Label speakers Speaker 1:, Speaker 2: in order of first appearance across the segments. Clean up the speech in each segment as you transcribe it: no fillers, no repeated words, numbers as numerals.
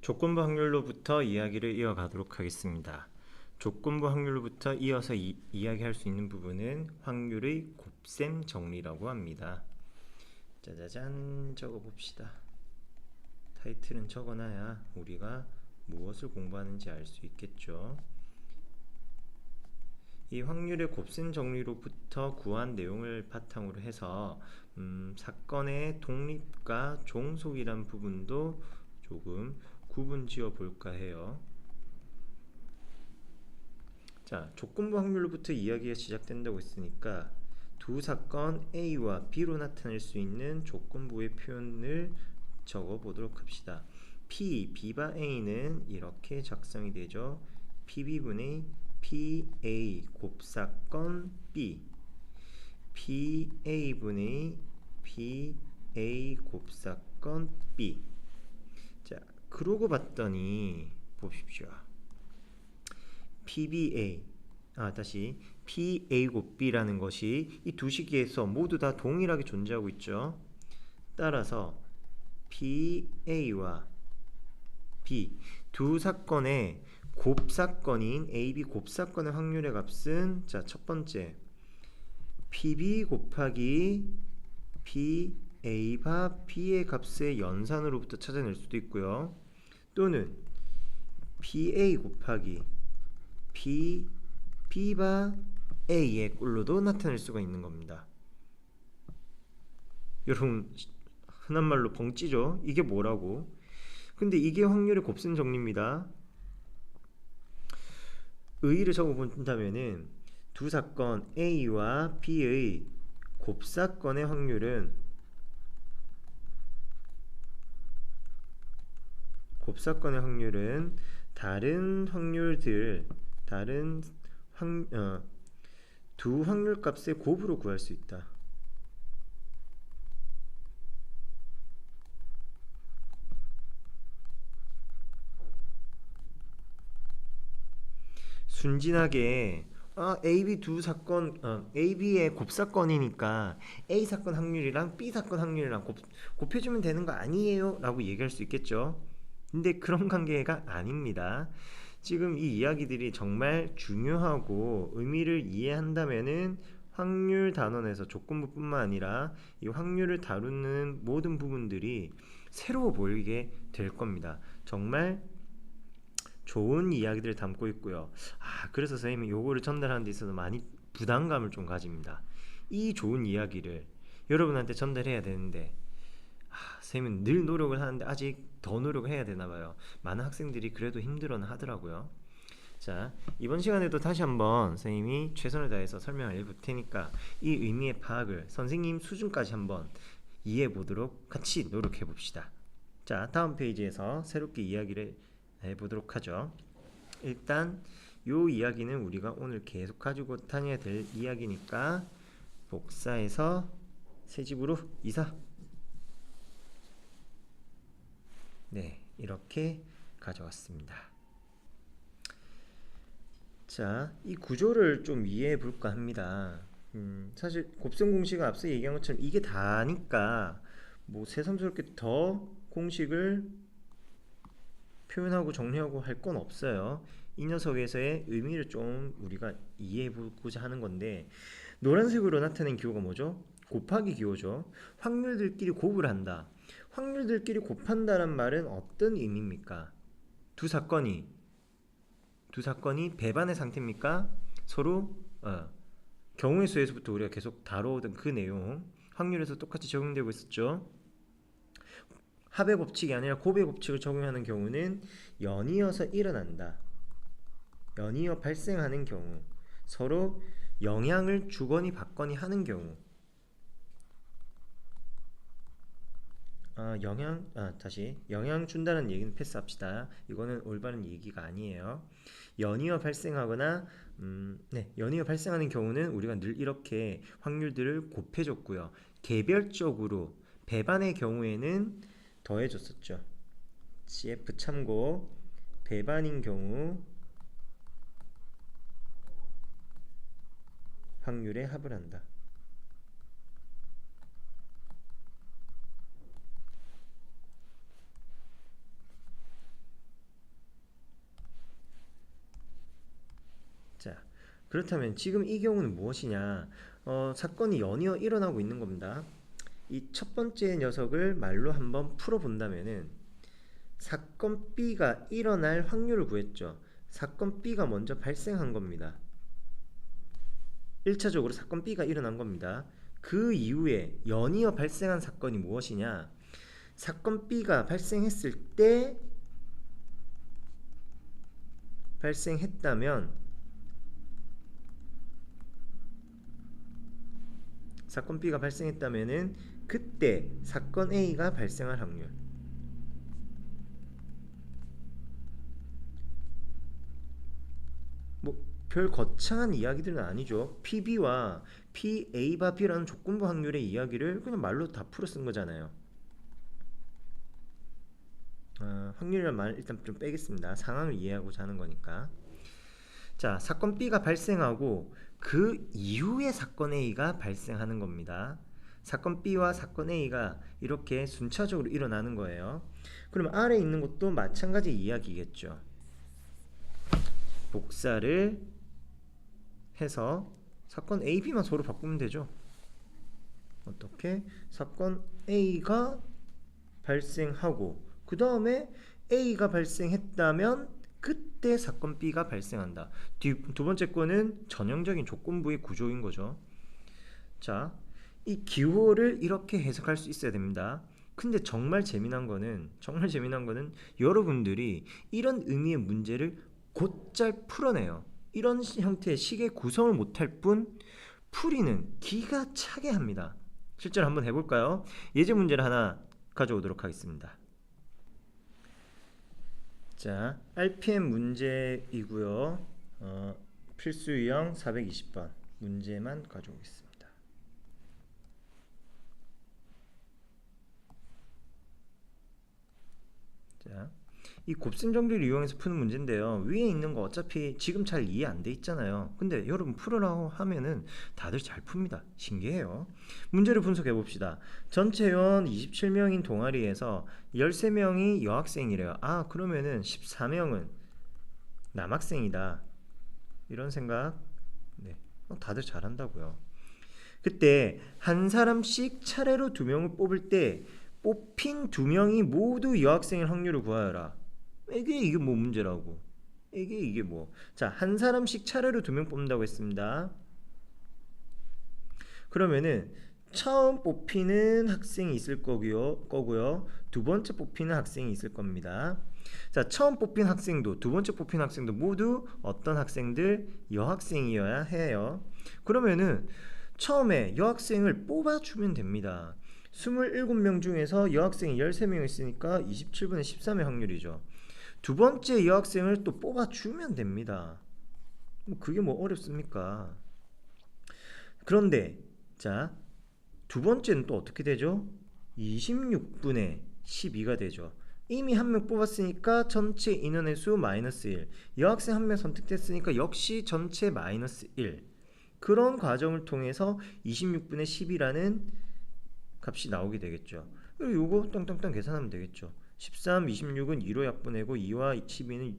Speaker 1: 조건부 확률로부터 이야기를 이어가도록 하겠습니다. 조건부 확률로부터 이어서 이야기할 수 있는 부분은 확률의 곱셈 정리라고 합니다. 짜자잔, 적어봅시다. 타이틀은 적어놔야 우리가 무엇을 공부하는지 알 수 있겠죠. 이 확률의 곱셈 정리로부터 구한 내용을 바탕으로 해서 사건의 독립과 종속이란 부분도 조금 구분 지어 볼까 해요. 자, 조건부 확률로부터 이야기가 시작된다고 했으니까 두 사건 A와 B로 나타낼 수 있는 조건부의 표현을 적어 보도록 합시다. P, B바 A는 이렇게 작성이 되죠. PB분의 PA 곱사건 B, PA분의 PA 곱사건 B. 자, 그러고 봤더니 보십시오. PBA 다시 PA 곱 B라는 것이 이 두 시기에서 모두 다 동일하게 존재하고 있죠. 따라서 PA와 B 두 사건의 곱사건인 AB 곱사건의 확률의 값은 자, 첫 번째 PB 곱하기 PA바 B의 값의 연산으로부터 찾아낼 수도 있고요. 또는 PA 곱하기 B바 A의 꼴로도 나타낼 수가 있는 겁니다. 여러분 흔한 말로 벙찌죠? 이게 뭐라고? 근데 이게 확률의 곱셈 정리입니다. 의의를 적어본다면은 두 사건 A와 B의 곱사건의 확률은 다른 확률들 두 확률 값의 곱으로 구할 수 있다. 순진하게 AB 두 사건 AB의 곱사건이니까 A 사건 확률이랑 B 사건 확률이랑 곱해주면 되는 거 아니에요? 라고 얘기할 수 있겠죠. 근데 그런 관계가 아닙니다. 지금 이 이야기들이 정말 중요하고 의미를 이해한다면은 확률 단원에서 조건부뿐만 아니라 이 확률을 다루는 모든 부분들이 새로워 보이게 될 겁니다. 정말 좋은 이야기들을 담고 있고요. 그래서 선생님이 요거를 전달하는 데 있어서 많이 부담감을 좀 가집니다. 이 좋은 이야기를 여러분한테 전달해야 되는데 선생님은 늘 노력을 하는데 아직 더 노력을 해야 되나 봐요. 많은 학생들이 그래도 힘들어는 하더라고요. 자, 이번 시간에도 다시 한번 선생님이 최선을 다해서 설명을 해볼 테니까 이 의미의 파악을 선생님 수준까지 한번 이해해 보도록 같이 노력해 봅시다. 자, 다음 페이지에서 새롭게 이야기를 해보도록 하죠. 일단 요 이야기는 우리가 오늘 계속 가지고 다녀야 될 이야기니까 복사해서 새 집으로 이사. 네, 이렇게 가져왔습니다. 자, 이 구조를 좀 이해해 볼까 합니다. 사실 곱셈 공식은 앞서 얘기한 것처럼 이게 다니까 뭐 새삼스럽게 더 공식을 표현하고 정리하고 할 건 없어요. 이 녀석에서의 의미를 좀 우리가 이해해 보고자 하는 건데, 노란색으로 나타낸 기호가 뭐죠? 곱하기 기호죠. 확률들끼리 곱을 한다. 확률들끼리 곱한다는 말은 어떤 의미입니까? 두 사건이 배반의 상태입니까? 서로 경우의 수에서부터 우리가 계속 다뤄오던 그 내용 확률에서 똑같이 적용되고 있었죠. 합의 법칙이 아니라 곱의 법칙을 적용하는 경우는 연이어서 일어난다. 연이어 발생하는 경우, 서로 영향을 주거니 받거니 하는 경우. 영향 준다는 얘기는 패스합시다. 이거는 올바른 얘기가 아니에요. 연이어 발생하거나 연이어 발생하는 경우는 우리가 늘 이렇게 확률들을 곱해줬고요. 개별적으로 배반의 경우에는 더해줬었죠. CF 참고. 배반인 경우 확률에 합을 한다. 그렇다면 지금 이 경우는 무엇이냐? 사건이 연이어 일어나고 있는 겁니다. 이 첫 번째 녀석을 말로 한번 풀어본다면은 사건 B가 일어날 확률을 구했죠. 사건 B가 먼저 발생한 겁니다. 1차적으로 사건 B가 일어난 겁니다. 그 이후에 연이어 발생한 사건이 무엇이냐? 사건 B가 발생했을 때 발생했다면 사건 B가 발생했다면은 그때 사건 A가 발생할 확률. 뭐 별 거창한 이야기들은 아니죠. PB와 PA바 B라는 조건부 확률의 이야기를 그냥 말로 다 풀어 쓴 거잖아요. 확률이란 말 일단 좀 빼겠습니다. 상황을 이해하고자 하는 거니까. 자, 사건 B가 발생하고 그 이후에 사건 A가 발생하는 겁니다. 사건 B와 사건 A가 이렇게 순차적으로 일어나는 거예요. 그럼 아래에 있는 것도 마찬가지 이야기겠죠. 복사를 해서 사건 A, B만 서로 바꾸면 되죠. 어떻게? 사건 A가 발생하고 그 다음에 A가 발생했다면 그때 사건 B가 발생한다. 두 번째 거는 전형적인 조건부의 구조인 거죠. 자, 이 기호를 이렇게 해석할 수 있어야 됩니다. 근데 정말 재미난 거는 여러분들이 이런 의미의 문제를 곧잘 풀어내요. 이런 형태의 식의 구성을 못할 뿐 풀이는 기가 차게 합니다. 실제로 한번 해볼까요? 예제 문제를 하나 가져오도록 하겠습니다. 자, RPM 문제이고요. 필수 유형 420번 문제만 가져오겠습니다. 자, 이 곱셈 정리를 이용해서 푸는 문제인데요. 위에 있는 거 어차피 지금 잘 이해 안 돼 있잖아요. 근데 여러분 풀으라고 하면은 다들 잘 풉니다. 신기해요. 문제를 분석해 봅시다. 전체 회원 27명인 동아리에서 13명이 여학생이래요. 아, 그러면은 14명은 남학생이다. 이런 생각. 네, 다들 잘한다고요. 그때 한 사람씩 차례로 2명을 뽑을 때 뽑힌 2명이 모두 여학생일 확률을 구하여라. 이게 뭐 문제라고. 이게 뭐. 자, 한 사람씩 차례로 2명 뽑는다고 했습니다. 그러면은 처음 뽑히는 학생이 있을 거고요. 두 번째 뽑히는 학생이 있을 겁니다. 자, 처음 뽑힌 학생도 두 번째 뽑힌 학생도 모두 어떤 학생들? 여학생이어야 해요. 그러면은 처음에 여학생을 뽑아주면 됩니다. 27명 중에서 여학생이 13명 있으니까 27분의 13의 확률이죠. 두 번째 여학생을 또 뽑아주면 됩니다. 그게 뭐 어렵습니까? 그런데 자, 두 번째는 또 어떻게 되죠? 26분의 12가 되죠. 이미 한 명 뽑았으니까 전체 인원의 수 마이너스 1. 여학생 한 명 선택됐으니까 역시 전체 마이너스 1. 그런 과정을 통해서 26분의 10이라는 값이 나오게 되겠죠. 그리고 요거 똥똥똥 계산하면 되겠죠. 13, 26은 2로 약분하고 2와 12는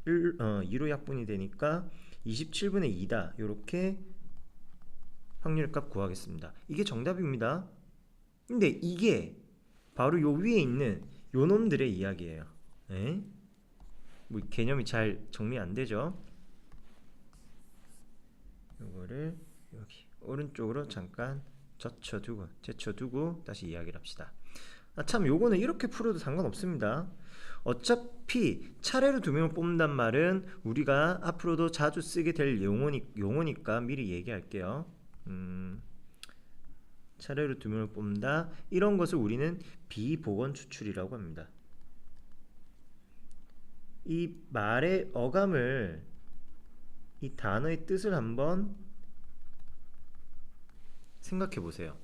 Speaker 1: 2로 약분이 되니까 27분의 2다. 요렇게 확률값 구하겠습니다. 이게 정답입니다. 근데 이게 바로 요 위에 있는 요 놈들의 이야기예요. 에? 뭐 개념이 잘 정리 안 되죠? 요거를 여기 오른쪽으로 잠깐 제쳐두고 다시 이야기를 합시다. 참, 요거는 이렇게 풀어도 상관없습니다. 어차피 차례로 2명을 뽑는단 말은 우리가 앞으로도 자주 쓰게 될 용어니까 미리 얘기할게요. 차례로 2명을 뽑는다. 이런 것을 우리는 비보건 추출이라고 합니다. 이 말의 어감을, 이 단어의 뜻을 한번 생각해 보세요.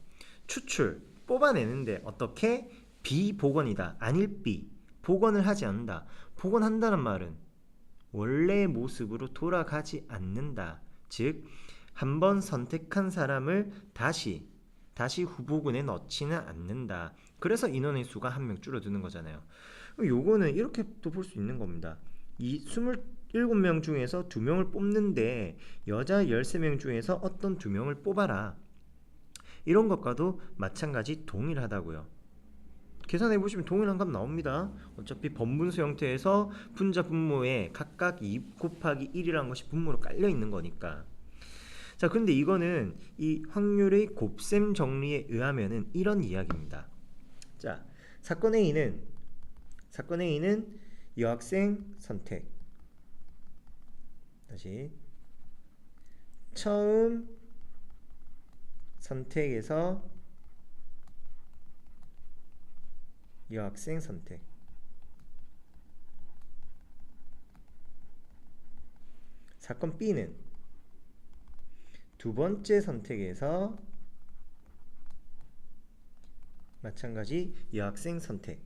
Speaker 1: 추출, 뽑아내는데 어떻게? 비복원이다. 아닐비. 복원을 하지 않는다. 복원한다는 말은 원래의 모습으로 돌아가지 않는다. 즉, 한번 선택한 사람을 다시 후보군에 넣지는 않는다. 그래서 인원의 수가 한 명 줄어드는 거잖아요. 요거는 이렇게도 볼 수 있는 겁니다. 이 7명 중에서 2명을 뽑는데 여자 13명 중에서 어떤 2명을 뽑아라. 이런 것과도 마찬가지 동일하다고요. 계산해 보시면 동일한 값 나옵니다. 어차피 번분수 형태에서 분자 분모에 각각 2 곱하기 1이라는 것이 분모로 깔려 있는 거니까. 자, 근데 이거는 이 확률의 곱셈 정리에 의하면은 이런 이야기입니다. 자, 사건 A는 여학생 선택. 다시 처음 선택에서 여학생 선택. 사건 B는 두 번째 선택에서 마찬가지 여학생 선택.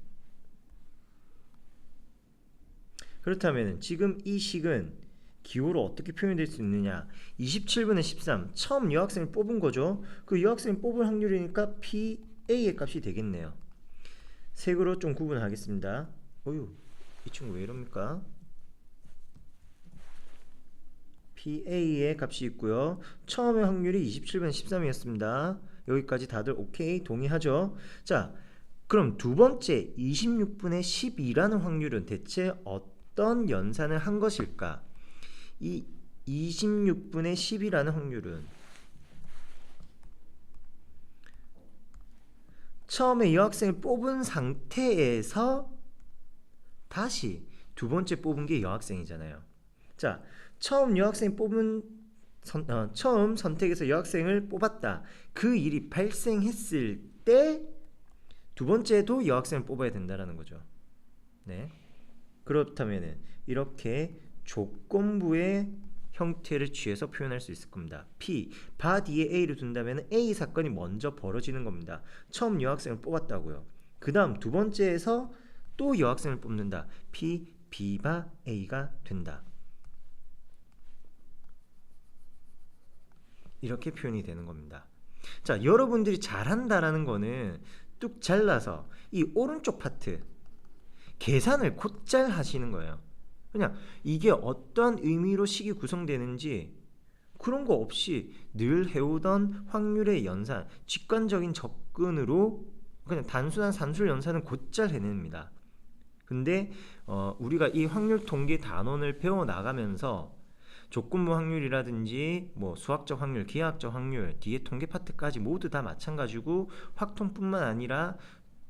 Speaker 1: 그렇다면 지금 이 식은 기호로 어떻게 표현될 수 있느냐? 27분의 13 처음 여학생을 뽑은 거죠. 그 여학생을 뽑을 확률이니까 PA의 값이 되겠네요. 색으로 좀 구분하겠습니다. 어휴, 이 친구 왜 이럽니까? PA의 값이 있고요. 처음의 확률이 27분의 13이었습니다. 여기까지 다들 오케이 동의하죠? 자, 그럼 두 번째 26분의 12라는 확률은 대체 어떤 연산을 한 것일까? 이 26분의 10이라는 확률은 처음에 여학생을 뽑은 상태에서 다시 두 번째 뽑은 게 여학생이잖아요. 자, 처음 여학생 뽑은 처음 선택해서 여학생을 뽑았다. 그 일이 발생했을 때 두 번째도 여학생을 뽑아야 된다라는 거죠. 네. 그렇다면은 이렇게 조건부의 형태를 취해서 표현할 수 있을 겁니다. P, 바 뒤에 A를 둔다면 A 사건이 먼저 벌어지는 겁니다. 처음 여학생을 뽑았다고요. 그 다음 두 번째에서 또 여학생을 뽑는다. P, B바 A가 된다. 이렇게 표현이 되는 겁니다. 자, 여러분들이 잘한다라는 거는 뚝 잘라서 이 오른쪽 파트 계산을 곧잘 하시는 거예요. 그냥 이게 어떤 의미로 식이 구성되는지 그런 거 없이 늘 해오던 확률의 연산, 직관적인 접근으로 그냥 단순한 산술 연산은 곧잘 해냅니다. 근데 우리가 이 확률 통계 단원을 배워 나가면서 조건부 확률이라든지 뭐 수학적 확률, 기하학적 확률, 뒤에 통계 파트까지 모두 다 마찬가지고 확통뿐만 아니라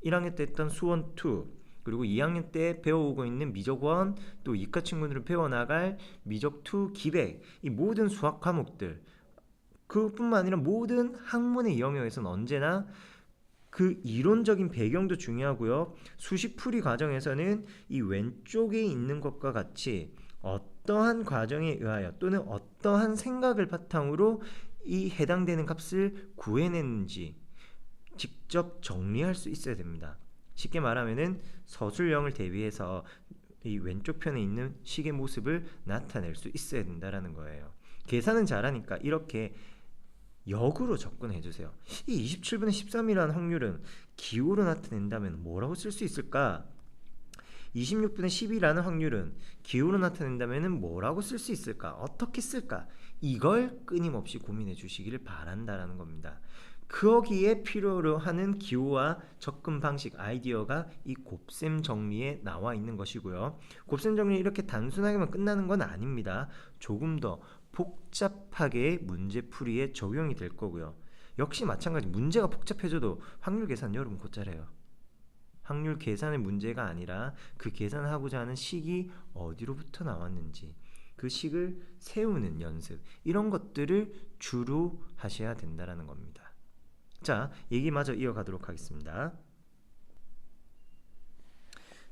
Speaker 1: 1학년 때 했던 수원 2 그리고 2학년 때 배워오고 있는 미적 1 또 이과 친구들은 배워나갈 미적 2 기백 이 모든 수학 과목들 그뿐만 아니라 모든 학문의 영역에서는 언제나 그 이론적인 배경도 중요하고요. 수식 풀이 과정에서는 이 왼쪽에 있는 것과 같이 어떠한 과정에 의하여 또는 어떠한 생각을 바탕으로 이 해당되는 값을 구해냈는지 직접 정리할 수 있어야 됩니다. 쉽게 말하면은 서술형을 대비해서 이 왼쪽 편에 있는 식의 모습을 나타낼 수 있어야 된다라는 거예요. 계산은 잘하니까 이렇게 역으로 접근해 주세요. 이 27분의 13이라는 확률은 기호로 나타낸다면 뭐라고 쓸 수 있을까? 26분의 10이라는 확률은 기호로 나타낸다면 뭐라고 쓸 수 있을까? 어떻게 쓸까? 이걸 끊임없이 고민해 주시기를 바란다라는 겁니다. 거기에 필요로 하는 기호와 접근 방식, 아이디어가 이 곱셈 정리에 나와 있는 것이고요. 곱셈 정리 이렇게 단순하게만 끝나는 건 아닙니다. 조금 더 복잡하게 문제풀이에 적용이 될 거고요. 역시 마찬가지 문제가 복잡해져도 확률 계산 여러분 곧 잘해요. 확률 계산의 문제가 아니라 그 계산하고자 하는 식이 어디로부터 나왔는지 그 식을 세우는 연습 이런 것들을 주로 하셔야 된다는 겁니다. 자, 얘기 마저 이어가도록 하겠습니다.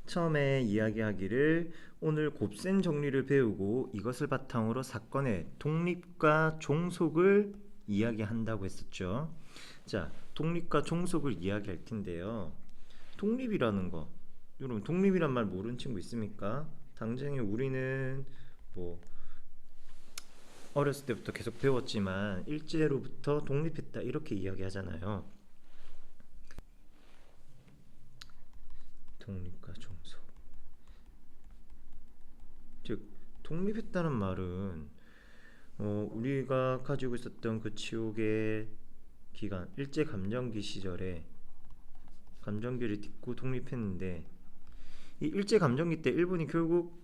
Speaker 1: 처음에 이야기하기를 오늘 곱셈 정리를 배우고 이것을 바탕으로 사건의 독립과 종속을 이야기한다고 했었죠. 자, 독립과 종속을 이야기할 텐데요. 독립이라는 거 여러분 독립이란 말 모르는 친구 있습니까? 당장에 우리는 뭐 어렸을 때부터 계속 배웠지만 일제로부터 독립했다 이렇게 이야기하잖아요. 독립과 종속 즉 독립했다는 말은 우리가 가지고 있었던 그 치욕의 기간, 일제 감정기 시절에 감정기를 딛고 독립했는데, 이 일제 감정기 때 일본이 결국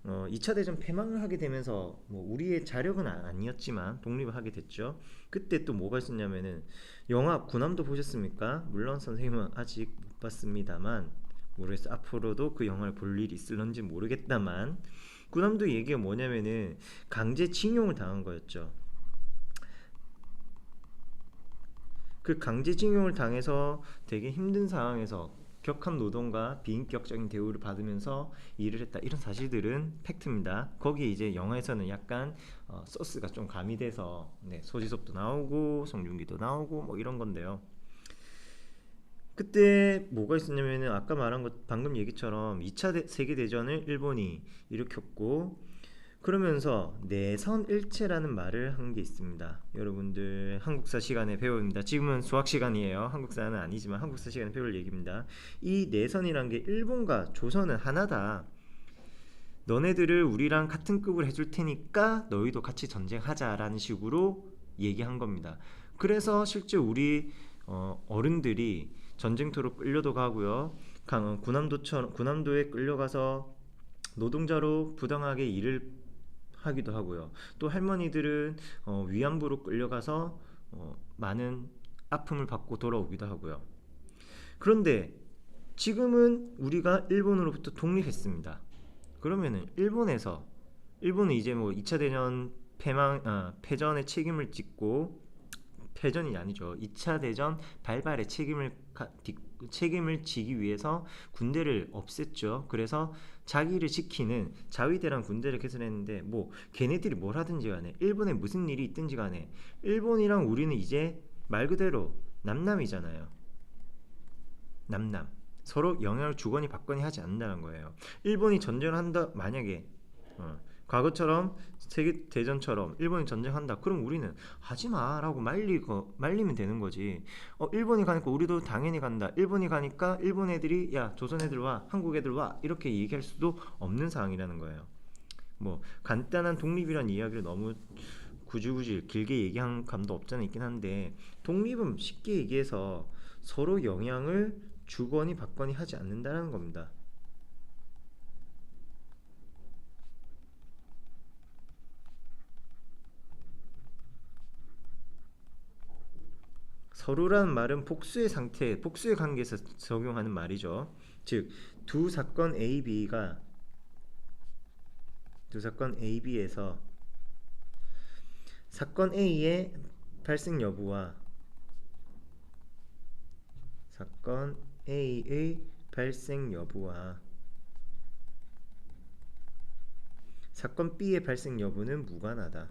Speaker 1: 2차 대전 패망을 하게 되면서 뭐 우리의 자력은 아니었지만 독립을 하게 됐죠. 그때 또 뭐가 있었냐면은, 영화 군함도 보셨습니까? 물론 선생님은 아직 못 봤습니다만, 모르겠어. 앞으로도 그 영화를 볼 일이 있을런지 모르겠다만, 군함도 얘기가 뭐냐면은 강제징용을 당한 거였죠. 그 강제징용을 당해서 되게 힘든 상황에서 격한 노동과 비인격적인 대우를 받으면서 일을 했다, 이런 사실들은 팩트입니다. 거기에 이제 영화에서는 약간 소스가 좀 가미돼서, 네, 소지섭도 나오고 송중기도 나오고 뭐 이런 건데요. 그때 뭐가 있었냐면은 아까 말한 것, 방금 얘기처럼 2차 세계대전을 일본이 일으켰고, 그러면서 내선일체라는 말을 한 게 있습니다. 여러분들 한국사 시간에 배웁니다. 지금은 수학 시간이에요. 한국사는 아니지만 한국사 시간에 배울 얘기입니다. 이 내선이란 게 일본과 조선은 하나다. 너네들을 우리랑 같은 급을 해줄 테니까 너희도 같이 전쟁하자라는 식으로 얘기한 겁니다. 그래서 실제 우리 어른들이 전쟁터로 끌려도 가고요. 군함도에 끌려가서 노동자로 부당하게 일을 하기도 하고요. 또 할머니들은 위안부로 끌려가서 많은 아픔을 받고 돌아오기도 하고요. 그런데 지금은 우리가 일본으로부터 독립했습니다. 그러면은 일본은 이제 뭐 2차 대전 패전의 책임을 짓고, 패전이 아니죠. 2차 대전 발발의 책임을 지기 위해서 군대를 없앴죠. 그래서 자기를 지키는 자위대란 군대를 개설했는데, 뭐 걔네들이 뭘 하든지 간에, 일본에 무슨 일이 있든지 간에, 일본이랑 우리는 이제 말 그대로 남남이잖아요. 남남. 서로 영향을 주거니 받거니 하지 않는다는 거예요. 일본이 전쟁을 한다, 만약에 과거처럼 세계 대전처럼 일본이 전쟁한다, 그럼 우리는 하지 마라고 말리면 되는 거지. 일본이 가니까 우리도 당연히 간다. 일본이 가니까 일본 애들이 야 조선 애들 와, 한국 애들 와, 이렇게 얘기할 수도 없는 상황이라는 거예요. 뭐 간단한 독립이란 이야기를 너무 굳이 길게 얘기한 감도 없잖아 있긴 한데, 독립은 쉽게 얘기해서 서로 영향을 주거니 받거니 하지 않는다는 겁니다. 서로라는 말은 복수의 관계에서 적용하는 말이죠. 즉, 두 사건 A, B가 두 사건 A, B에서 사건 A의 발생 여부와 사건 A의 발생 여부와 사건 B의 발생 여부는 무관하다.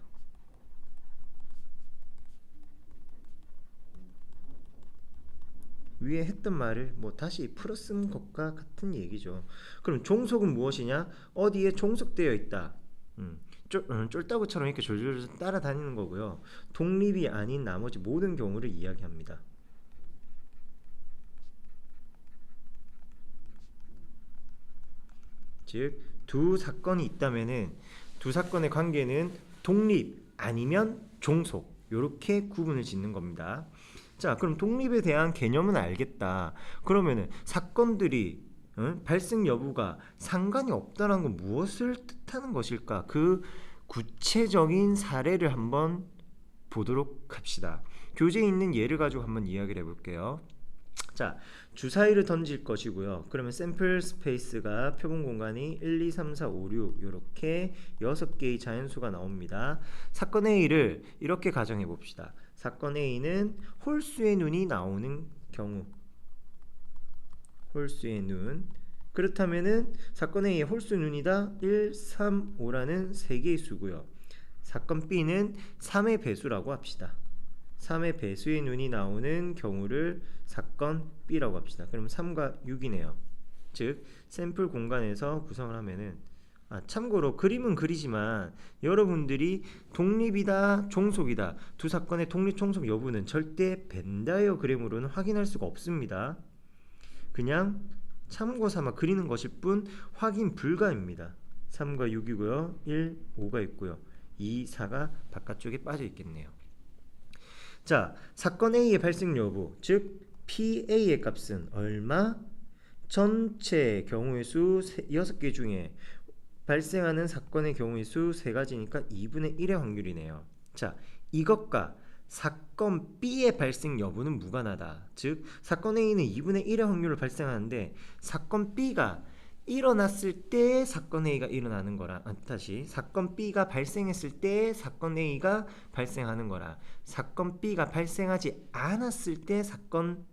Speaker 1: 위에 했던 말을 뭐 다시 풀어 쓴 것과 같은 얘기죠. 그럼 종속은 무엇이냐? 어디에 종속되어 있다. 쫄따구처럼 이렇게 졸졸 따라다니는 거고요. 독립이 아닌 나머지 모든 경우를 이야기합니다. 즉, 두 사건이 있다면은 두 사건의 관계는 독립 아니면 종속, 이렇게 구분을 짓는 겁니다. 자, 그럼 독립에 대한 개념은 알겠다. 그러면은 사건들이 발생 여부가 상관이 없다는 건 무엇을 뜻하는 것일까? 그 구체적인 사례를 한번 보도록 합시다. 교재에 있는 예를 가지고 한번 이야기를 해볼게요. 자, 주사위를 던질 것이고요. 그러면 샘플 스페이스가 표본 공간이 1, 2, 3, 4, 5, 6 이렇게 6개의 자연수가 나옵니다. 사건 A를 이렇게 가정해 봅시다. 사건 A는 홀수의 눈이 나오는 경우, 홀수의 눈. 그렇다면은 사건 A의 홀수 눈이다 1, 3, 5라는 3개의 수고요. 사건 B는 3의 배수라고 합시다. 3의 배수의 눈이 나오는 경우를 사건 B라고 합시다. 그럼 3과 6이네요. 즉 샘플 공간에서 구성을 하면은, 참고로 그림은 그리지만 여러분들이 독립이다 종속이다 두 사건의 독립 종속 여부는 절대 벤 다이어그램으로는 확인할 수가 없습니다. 그냥 참고 삼아 그리는 것일 뿐 확인 불가입니다. 3과 6이고요. 1, 5가 있고요. 2, 4가 바깥쪽에 빠져 있겠네요. 자, 사건 A의 발생 여부, 즉 PA의 값은 얼마? 전체 경우의 수 6개 중에 발생하는 사건의 경우의 수 3가지니까 2분의 1의 확률이네요. 자, 이것과 사건 B의 발생 여부는 무관하다. 즉, 사건 A는 2분의 1의 확률로 발생하는데 사건 B가 일어났을 때 사건 A가 일어나는 거랑 다시 사건 B가 발생했을 때 사건 A가 발생하는 거랑 사건 B가 발생하지 않았을 때 사건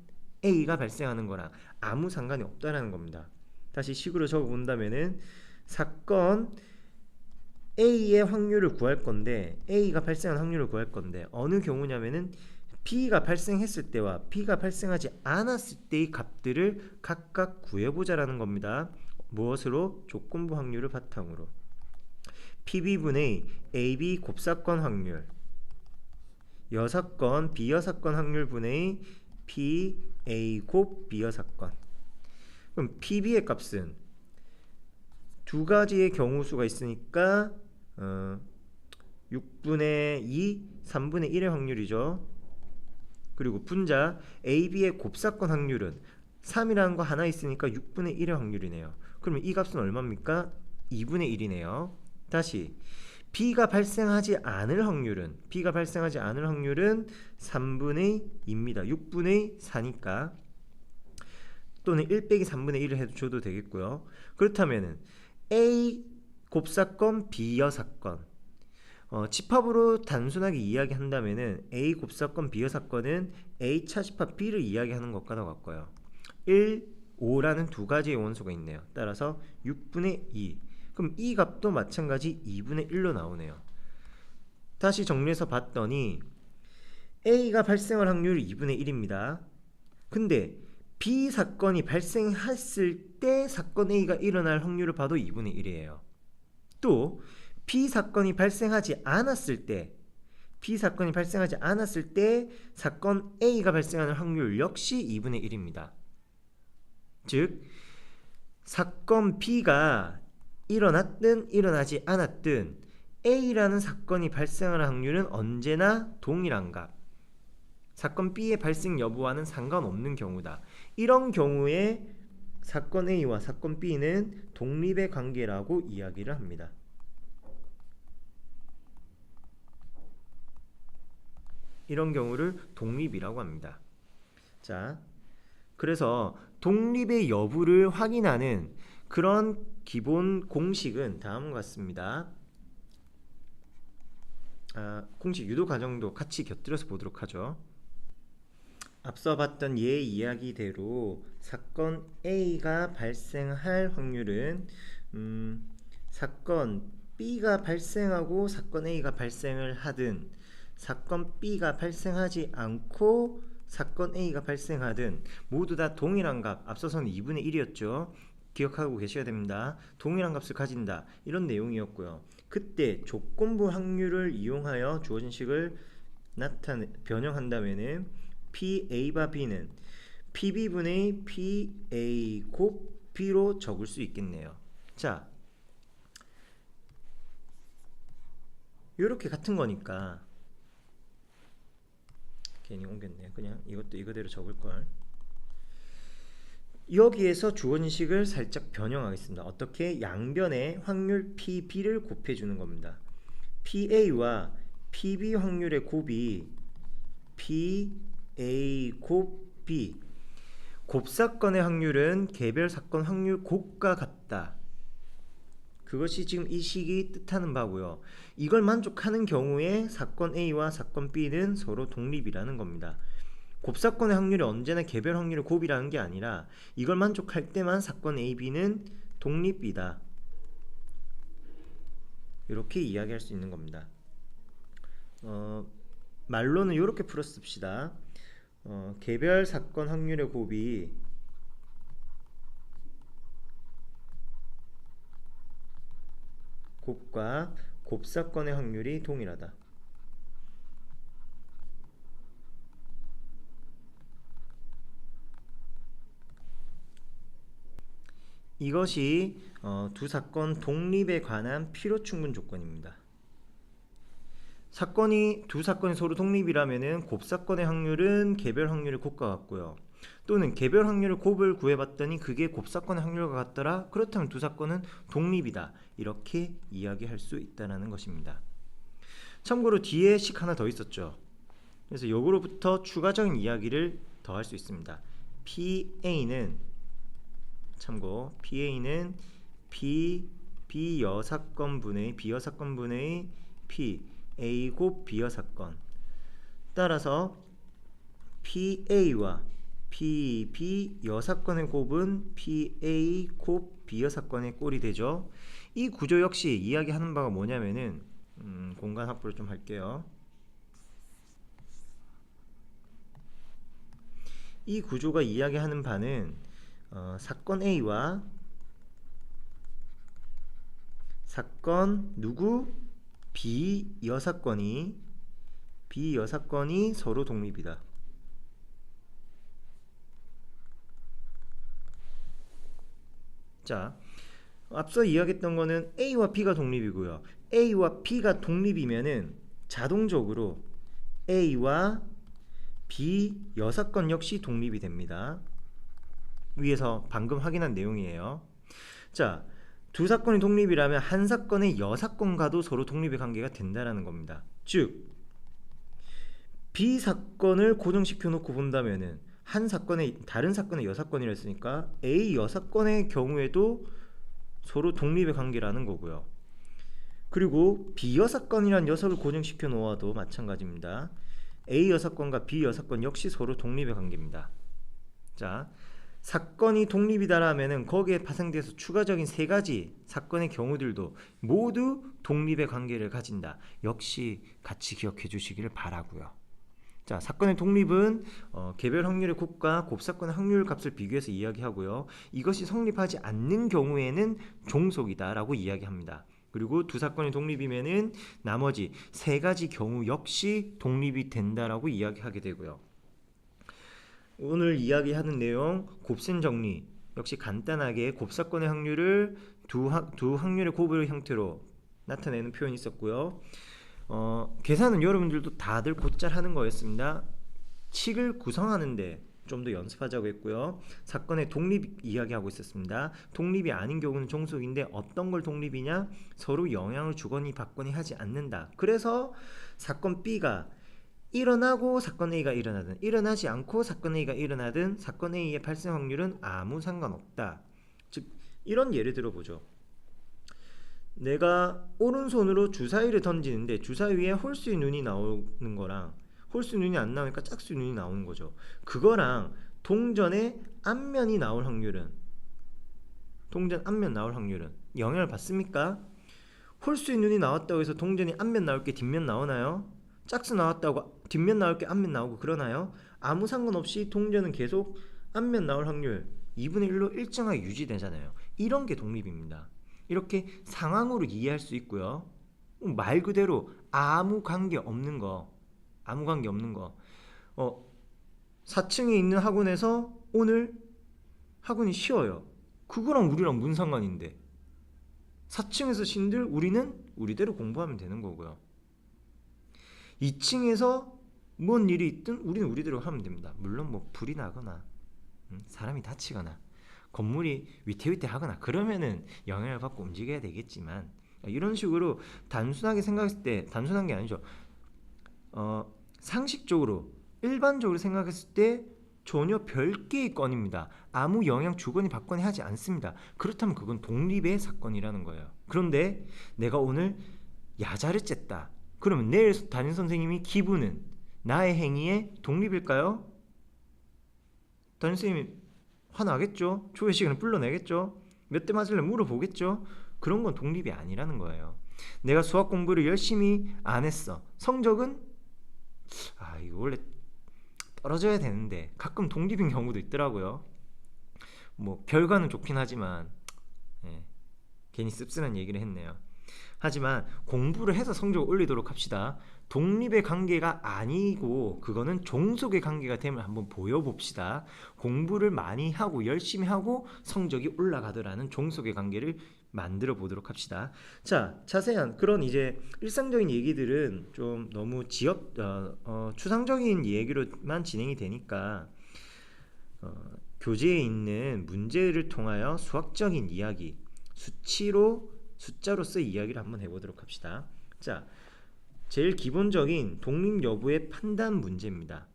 Speaker 1: A가 발생하는 거랑 아무 상관이 없다는 겁니다. 다시 식으로 적어 본다면은 사건 A의 확률을 구할 건데 A가 발생한 확률을 구할 건데 어느 경우냐면은 B가 발생했을 때와 B가 발생하지 않았을 때의 값들을 각각 구해보자라는 겁니다. 무엇으로? 조건부 확률을 바탕으로 PB분의 AB 곱사건 확률 여사건 비여사건 확률분의 PA 곱 비여사건. 그럼 PB의 값은 두 가지의 경우 수가 있으니까 6분의 2, 3분의 1의 확률이죠. 그리고 분자 AB의 곱사건 확률은 3이라는 거 하나 있으니까 6분의 1의 확률이네요. 그러면 이 값은 얼마입니까? 2분의 1이네요. 다시 B가 발생하지 않을 확률은 3분의 2입니다. 6분의 4니까 또는 1 빼기 3분의 1을 해도 줘도 되겠고요. 그렇다면은 A 곱사건 B 여사건 집합으로 단순하게 이야기한다면은 A 곱사건 B 여사건은 A 차 집합 B를 이야기하는 것과 같고요. 1, 5라는 두 가지의 원소가 있네요. 따라서 6분의 2. 그럼 이 값도 마찬가지 2분의 1로 나오네요. 다시 정리해서 봤더니 A가 발생할 확률이 2분의 1입니다. 근데 B 사건이 발생했을 때 사건 A가 일어날 확률을 봐도 2분의 1이에요. 또 B 사건이 발생하지 않았을 때 사건 A가 발생하는 확률 역시 2분의 1입니다. 즉 사건 B가 일어났든 일어나지 않았든 A라는 사건이 발생할 확률은 언제나 동일한 값. 사건 B의 발생 여부와는 상관없는 경우다. 이런 경우에 사건 A와 사건 B는 독립의 관계라고 이야기를 합니다. 이런 경우를 독립이라고 합니다. 자, 그래서 독립의 여부를 확인하는 그런 기본 공식은 다음과 같습니다. 공식 유도 과정도 같이 곁들여서 보도록 하죠. 앞서 봤던 예 이야기대로 사건 A가 발생할 확률은 사건 B가 발생하고 사건 A가 발생을 하든 사건 B가 발생하지 않고 사건 A가 발생하든 모두 다 동일한 값, 앞서서는 2분의 1이었죠. 기억하고 계셔야 됩니다. 동일한 값을 가진다. 이런 내용이었고요. 그때 조건부 확률을 이용하여 주어진 식을 변형한다면은 PA바 B는 PB분의 PA 곱 B로 적을 수 있겠네요. 자, 이렇게 같은 거니까 괜히 옮겼네요. 그냥 이것도 이거대로 적을걸. 여기에서 주어진 식을 살짝 변형하겠습니다. 어떻게? 양변에 확률 PB를 곱해주는 겁니다. PA와 PB 확률의 곱이 PA 곱 B. 곱사건의 확률은 개별 사건 확률 곱과 같다. 그것이 지금 이 식이 뜻하는 바고요. 이걸 만족하는 경우에 사건 A와 사건 B는 서로 독립이라는 겁니다. 곱사건의 확률이 언제나 개별 확률의 곱이라는 게 아니라 이걸 만족할 때만 사건 A, B는 독립이다. 이렇게 이야기할 수 있는 겁니다. 말로는 이렇게 풀었습시다. 개별 사건 확률의 곱이 곱과 곱사건의 확률이 동일하다. 이것이 두 사건 독립에 관한 필요 충분 조건입니다. 두 사건이 서로 독립이라면은 곱사건의 확률은 개별 확률의 곱과 같고요. 또는 개별 확률의 곱을 구해봤더니 그게 곱사건의 확률과 같더라. 그렇다면 두 사건은 독립이다. 이렇게 이야기할 수 있다는 것입니다. 참고로 뒤에 식 하나 더 있었죠. 그래서 요거로부터 추가적인 이야기를 더 할 수 있습니다. PA는 참고 PA는 B여사건분의 P A 곱 B여사건, 따라서 PA와 B여사건의 곱은 PA 곱 B여사건의 꼴이 되죠. 이 구조 역시 이야기하는 바가 뭐냐면은 공간 확보를 좀 할게요. 이 구조가 이야기하는 바는 사건 A와 사건 누구? B여사건이 서로 독립이다. 자, 앞서 이야기했던 거는 A와 B가 독립이고요. A와 B가 독립이면은 자동적으로 A와 B여사건 역시 독립이 됩니다. 위에서 방금 확인한 내용이에요. 자, 두 사건이 독립이라면 한 사건의 여사건과도 서로 독립의 관계가 된다는 겁니다. 즉 B사건을 고정시켜 놓고 본다면은 다른 사건의 여사건이라 했으니까 A 여사건의 경우에도 서로 독립의 관계라는 거고요. 그리고 B 여사건이란 녀석을 고정시켜 놓아도 마찬가지입니다. A 여사건과 B 여사건 역시 서로 독립의 관계입니다. 자, 사건이 독립이다라면은 거기에 파생돼서 추가적인 세 가지 사건의 경우들도 모두 독립의 관계를 가진다. 역시 같이 기억해 주시기를 바라고요. 자, 사건의 독립은 개별 확률의 곱과 곱사건의 확률 값을 비교해서 이야기하고요. 이것이 성립하지 않는 경우에는 종속이다 라고 이야기합니다. 그리고 두 사건의 독립이면은 나머지 세 가지 경우 역시 독립이 된다라고 이야기하게 되고요. 오늘 이야기하는 내용 곱셈 정리 역시 간단하게 곱사건의 확률을 두 확률의 곱의 형태로 나타내는 표현이 있었고요. 계산은 여러분들도 다들 곧잘 하는 거였습니다. 칙을 구성하는데 좀 더 연습하자고 했고요. 사건의 독립 이야기하고 있었습니다. 독립이 아닌 경우는 종속인데 어떤 걸 독립이냐? 서로 영향을 주거니 받거니 하지 않는다. 그래서 사건 B가 일어나고 사건 A가 일어나든 일어나지 않고 사건 A가 일어나든 사건 A의 발생 확률은 아무 상관없다. 즉 이런 예를 들어보죠. 내가 오른손으로 주사위를 던지는데 주사위에 홀수의 눈이 나오는 거랑 홀수의 눈이 안 나오니까 짝수의 눈이 나오는 거죠. 그거랑 동전의 앞면이 나올 확률은 동전 앞면 나올 확률은 영향을 받습니까? 홀수의 눈이 나왔다고 해서 동전이 앞면 나올 게 뒷면 나오나요? 짝수 나왔다고 뒷면 나올 게 앞면 나오고 그러나요? 아무 상관없이 동전은 계속 앞면 나올 확률 2분의 1로 일정하게 유지되잖아요. 이런 게 독립입니다. 이렇게 상황으로 이해할 수 있고요. 말 그대로 아무 관계 없는 거 4층에 있는 학원에서 오늘 학원이 쉬어요. 그거랑 우리랑 무슨 상관인데 4층에서 신들 우리는 우리대로 공부하면 되는 거고요. 2층에서 뭔 일이 있든 우리는 우리대로 하면 됩니다. 물론 뭐 불이 나거나 사람이 다치거나 건물이 위태위태하거나 그러면은 영향을 받고 움직여야 되겠지만 이런 식으로 단순하게 생각했을 때 단순한 게 아니죠. 상식적으로 일반적으로 생각했을 때 전혀 별개의 건입니다. 아무 영향 주거니 받거니 하지 않습니다. 그렇다면 그건 독립의 사건이라는 거예요. 그런데 내가 오늘 야자를 쨌다. 그러면 내일 담임선생님이 기부는 나의 행위의 독립일까요? 담임선생님이 화나겠죠? 조회 시간을 불러내겠죠? 몇 대 맞을래 물어보겠죠? 그런 건 독립이 아니라는 거예요. 내가 수학 공부를 열심히 안 했어. 성적은 이거 원래 떨어져야 되는데 가끔 독립인 경우도 있더라고요. 뭐 결과는 좋긴 하지만 괜히 씁쓸한 얘기를 했네요. 하지만 공부를 해서 성적을 올리도록 합시다. 독립의 관계가 아니고 그거는 종속의 관계가 됨을 한번 보여봅시다. 공부를 많이 하고 열심히 하고 성적이 올라가더라는 종속의 관계를 만들어 보도록 합시다. 자, 자세한 그런 이제 일상적인 얘기들은 좀 너무 추상적인 얘기로만 진행이 되니까 교재에 있는 문제를 통하여 수학적인 이야기, 숫자로서의 이야기를 한번 해보도록 합시다. 자, 제일 기본적인 독립 여부의 판단 문제입니다.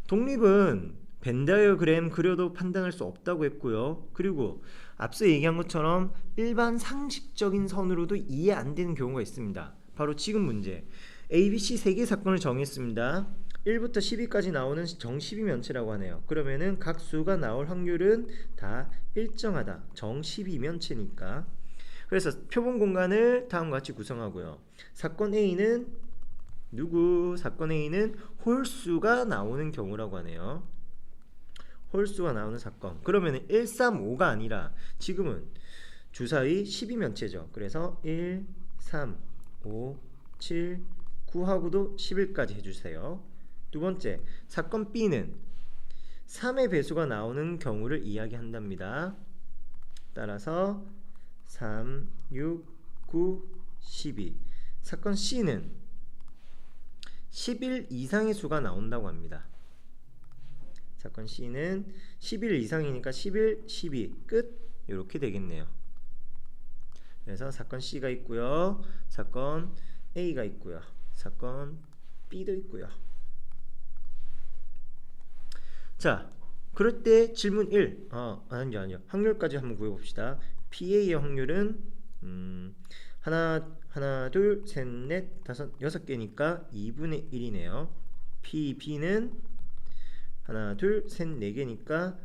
Speaker 1: 독립은 벤 다이어그램 그려도 판단할 수 없다고 했고요. 그리고 앞서 얘기한 것처럼 일반 상식적인 선으로도 이해 안 되는 경우가 있습니다. 바로 지금 문제. ABC 3개 사건을 정했습니다. 1부터 10위까지 나오는 정 12면체라고 하네요. 그러면은 각 수가 나올 확률은 다 일정하다. 정 12면체니까. 그래서 표본 공간을 다음과 같이 구성하고요. 사건 A는 사건 A는 홀수가 나오는 경우라고 하네요. 홀수가 나오는 사건. 그러면 1, 3, 5가 아니라 지금은 주사위 12면체죠. 그래서 1, 3, 5, 7, 9하고도 11까지 해주세요. 두 번째, 사건 B는 3의 배수가 나오는 경우를 이야기한답니다. 따라서 3, 6, 9, 12. 사건 C는 11 이상의 수가 나온다고 합니다. 사건 C는 11 이상이니까 11, 12 끝 이렇게 되겠네요. 그래서 사건 C가 있고요. 사건 A가 있고요. 사건 B도 있고요. 자, 그럴 때 질문 1. 아니요. 확률까지 한번 구해봅시다. PA의 확률은 하나, 둘, 셋, 넷, 다섯, 6개니까 2분의 1이네요. PB는 하나, 둘, 셋, 4개니까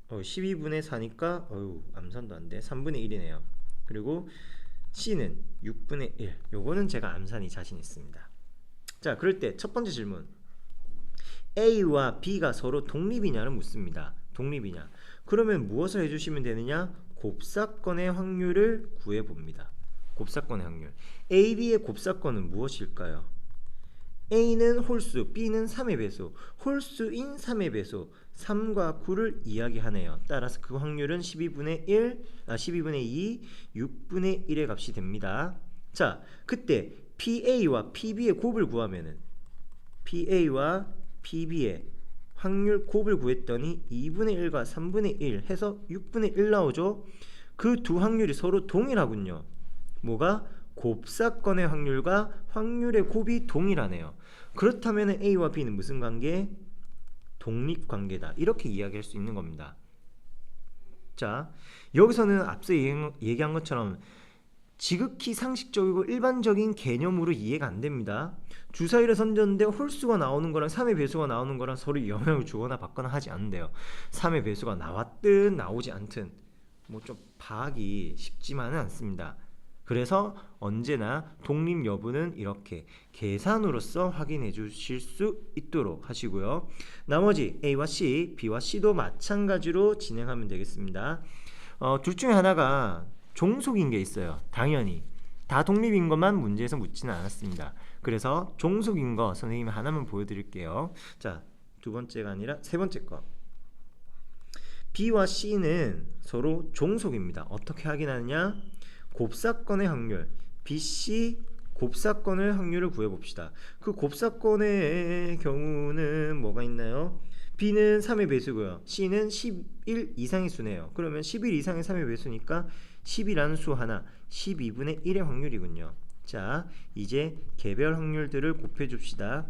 Speaker 1: 12분의 4니까 암산도 안 돼. 3분의 1이네요. 그리고 C는 6분의 1. 요거는 제가 암산이 자신 있습니다. 자, 그럴 때 첫 번째 질문. A와 B가 서로 독립이냐를 묻습니다. 독립이냐. 그러면 무엇을 해주시면 되느냐? 곱사건의 확률을 구해봅니다. 곱사건의 확률. A, B의 곱사건은 무엇일까요? A는 홀수, B는 3의 배수. 홀수인 3의 배수 3과 9를 이야기하네요. 따라서 그 확률은 12분의 2, 6분의 1의 값이 됩니다. 자, 그때 PA와 PB의 곱을 구하면은 PA와 PB의 확률 곱을 구했더니 2분의 1과 3분의 1 해서 6분의 1 나오죠. 그 두 확률이 서로 동일하군요. 뭐가? 곱사건의 확률과 확률의 곱이 동일하네요. 그렇다면 A와 B는 무슨 관계? 독립관계다. 이렇게 이야기할 수 있는 겁니다. 자, 여기서는 앞서 얘기한 것처럼 지극히 상식적이고 일반적인 개념으로 이해가 안 됩니다. 주사위를 던졌는데 홀수가 나오는 거랑 3의 배수가 나오는 거랑 서로 영향을 주거나 받거나 하지 않는데요. 3의 배수가 나왔든 나오지 않든 뭐 좀 파악이 쉽지만은 않습니다. 그래서 언제나 독립 여부는 이렇게 계산으로서 확인해 주실 수 있도록 하시고요. 나머지 A와 C, B와 C도 마찬가지로 진행하면 되겠습니다. 둘 중에 하나가 종속인 게 있어요. 당연히 다 독립인 것만 문제에서 묻지는 않았습니다. 그래서 종속인 거 선생님이 하나만 보여드릴게요. 자, 두 번째가 아니라 세 번째 거. B와 C는 서로 종속입니다. 어떻게 확인하느냐? 곱사건의 확률, BC 곱사건의 확률을 구해봅시다. 그 곱사건의 경우는 뭐가 있나요? B는 3의 배수고요. C는 11 이상의 수네요. 그러면 11 이상의 3의 배수니까 10이라는 수 하나, 12분의 1의 확률이군요. 자, 이제 개별 확률들을 곱해줍시다.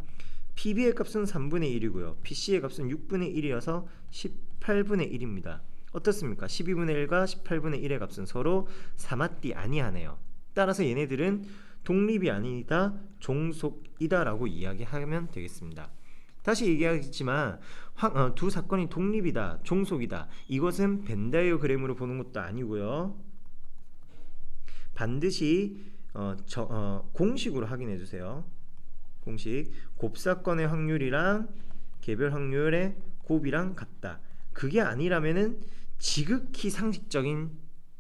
Speaker 1: PB의 값은 3분의 1이고요. PC의 값은 6분의 1이어서 18분의 1입니다. 어떻습니까? 12분의 1과 18분의 1의 값은 서로 사맞디 아니하네요. 따라서 얘네들은 독립이 아니다, 종속이다 라고 이야기하면 되겠습니다. 다시 얘기하겠지만 두 사건이 독립이다, 종속이다, 이것은 벤 다이어그램으로 보는 것도 아니고요. 반드시 공식으로 확인해 주세요. 공식. 곱사건의 확률이랑 개별 확률의 곱이랑 같다. 그게 아니라면은 지극히 상식적인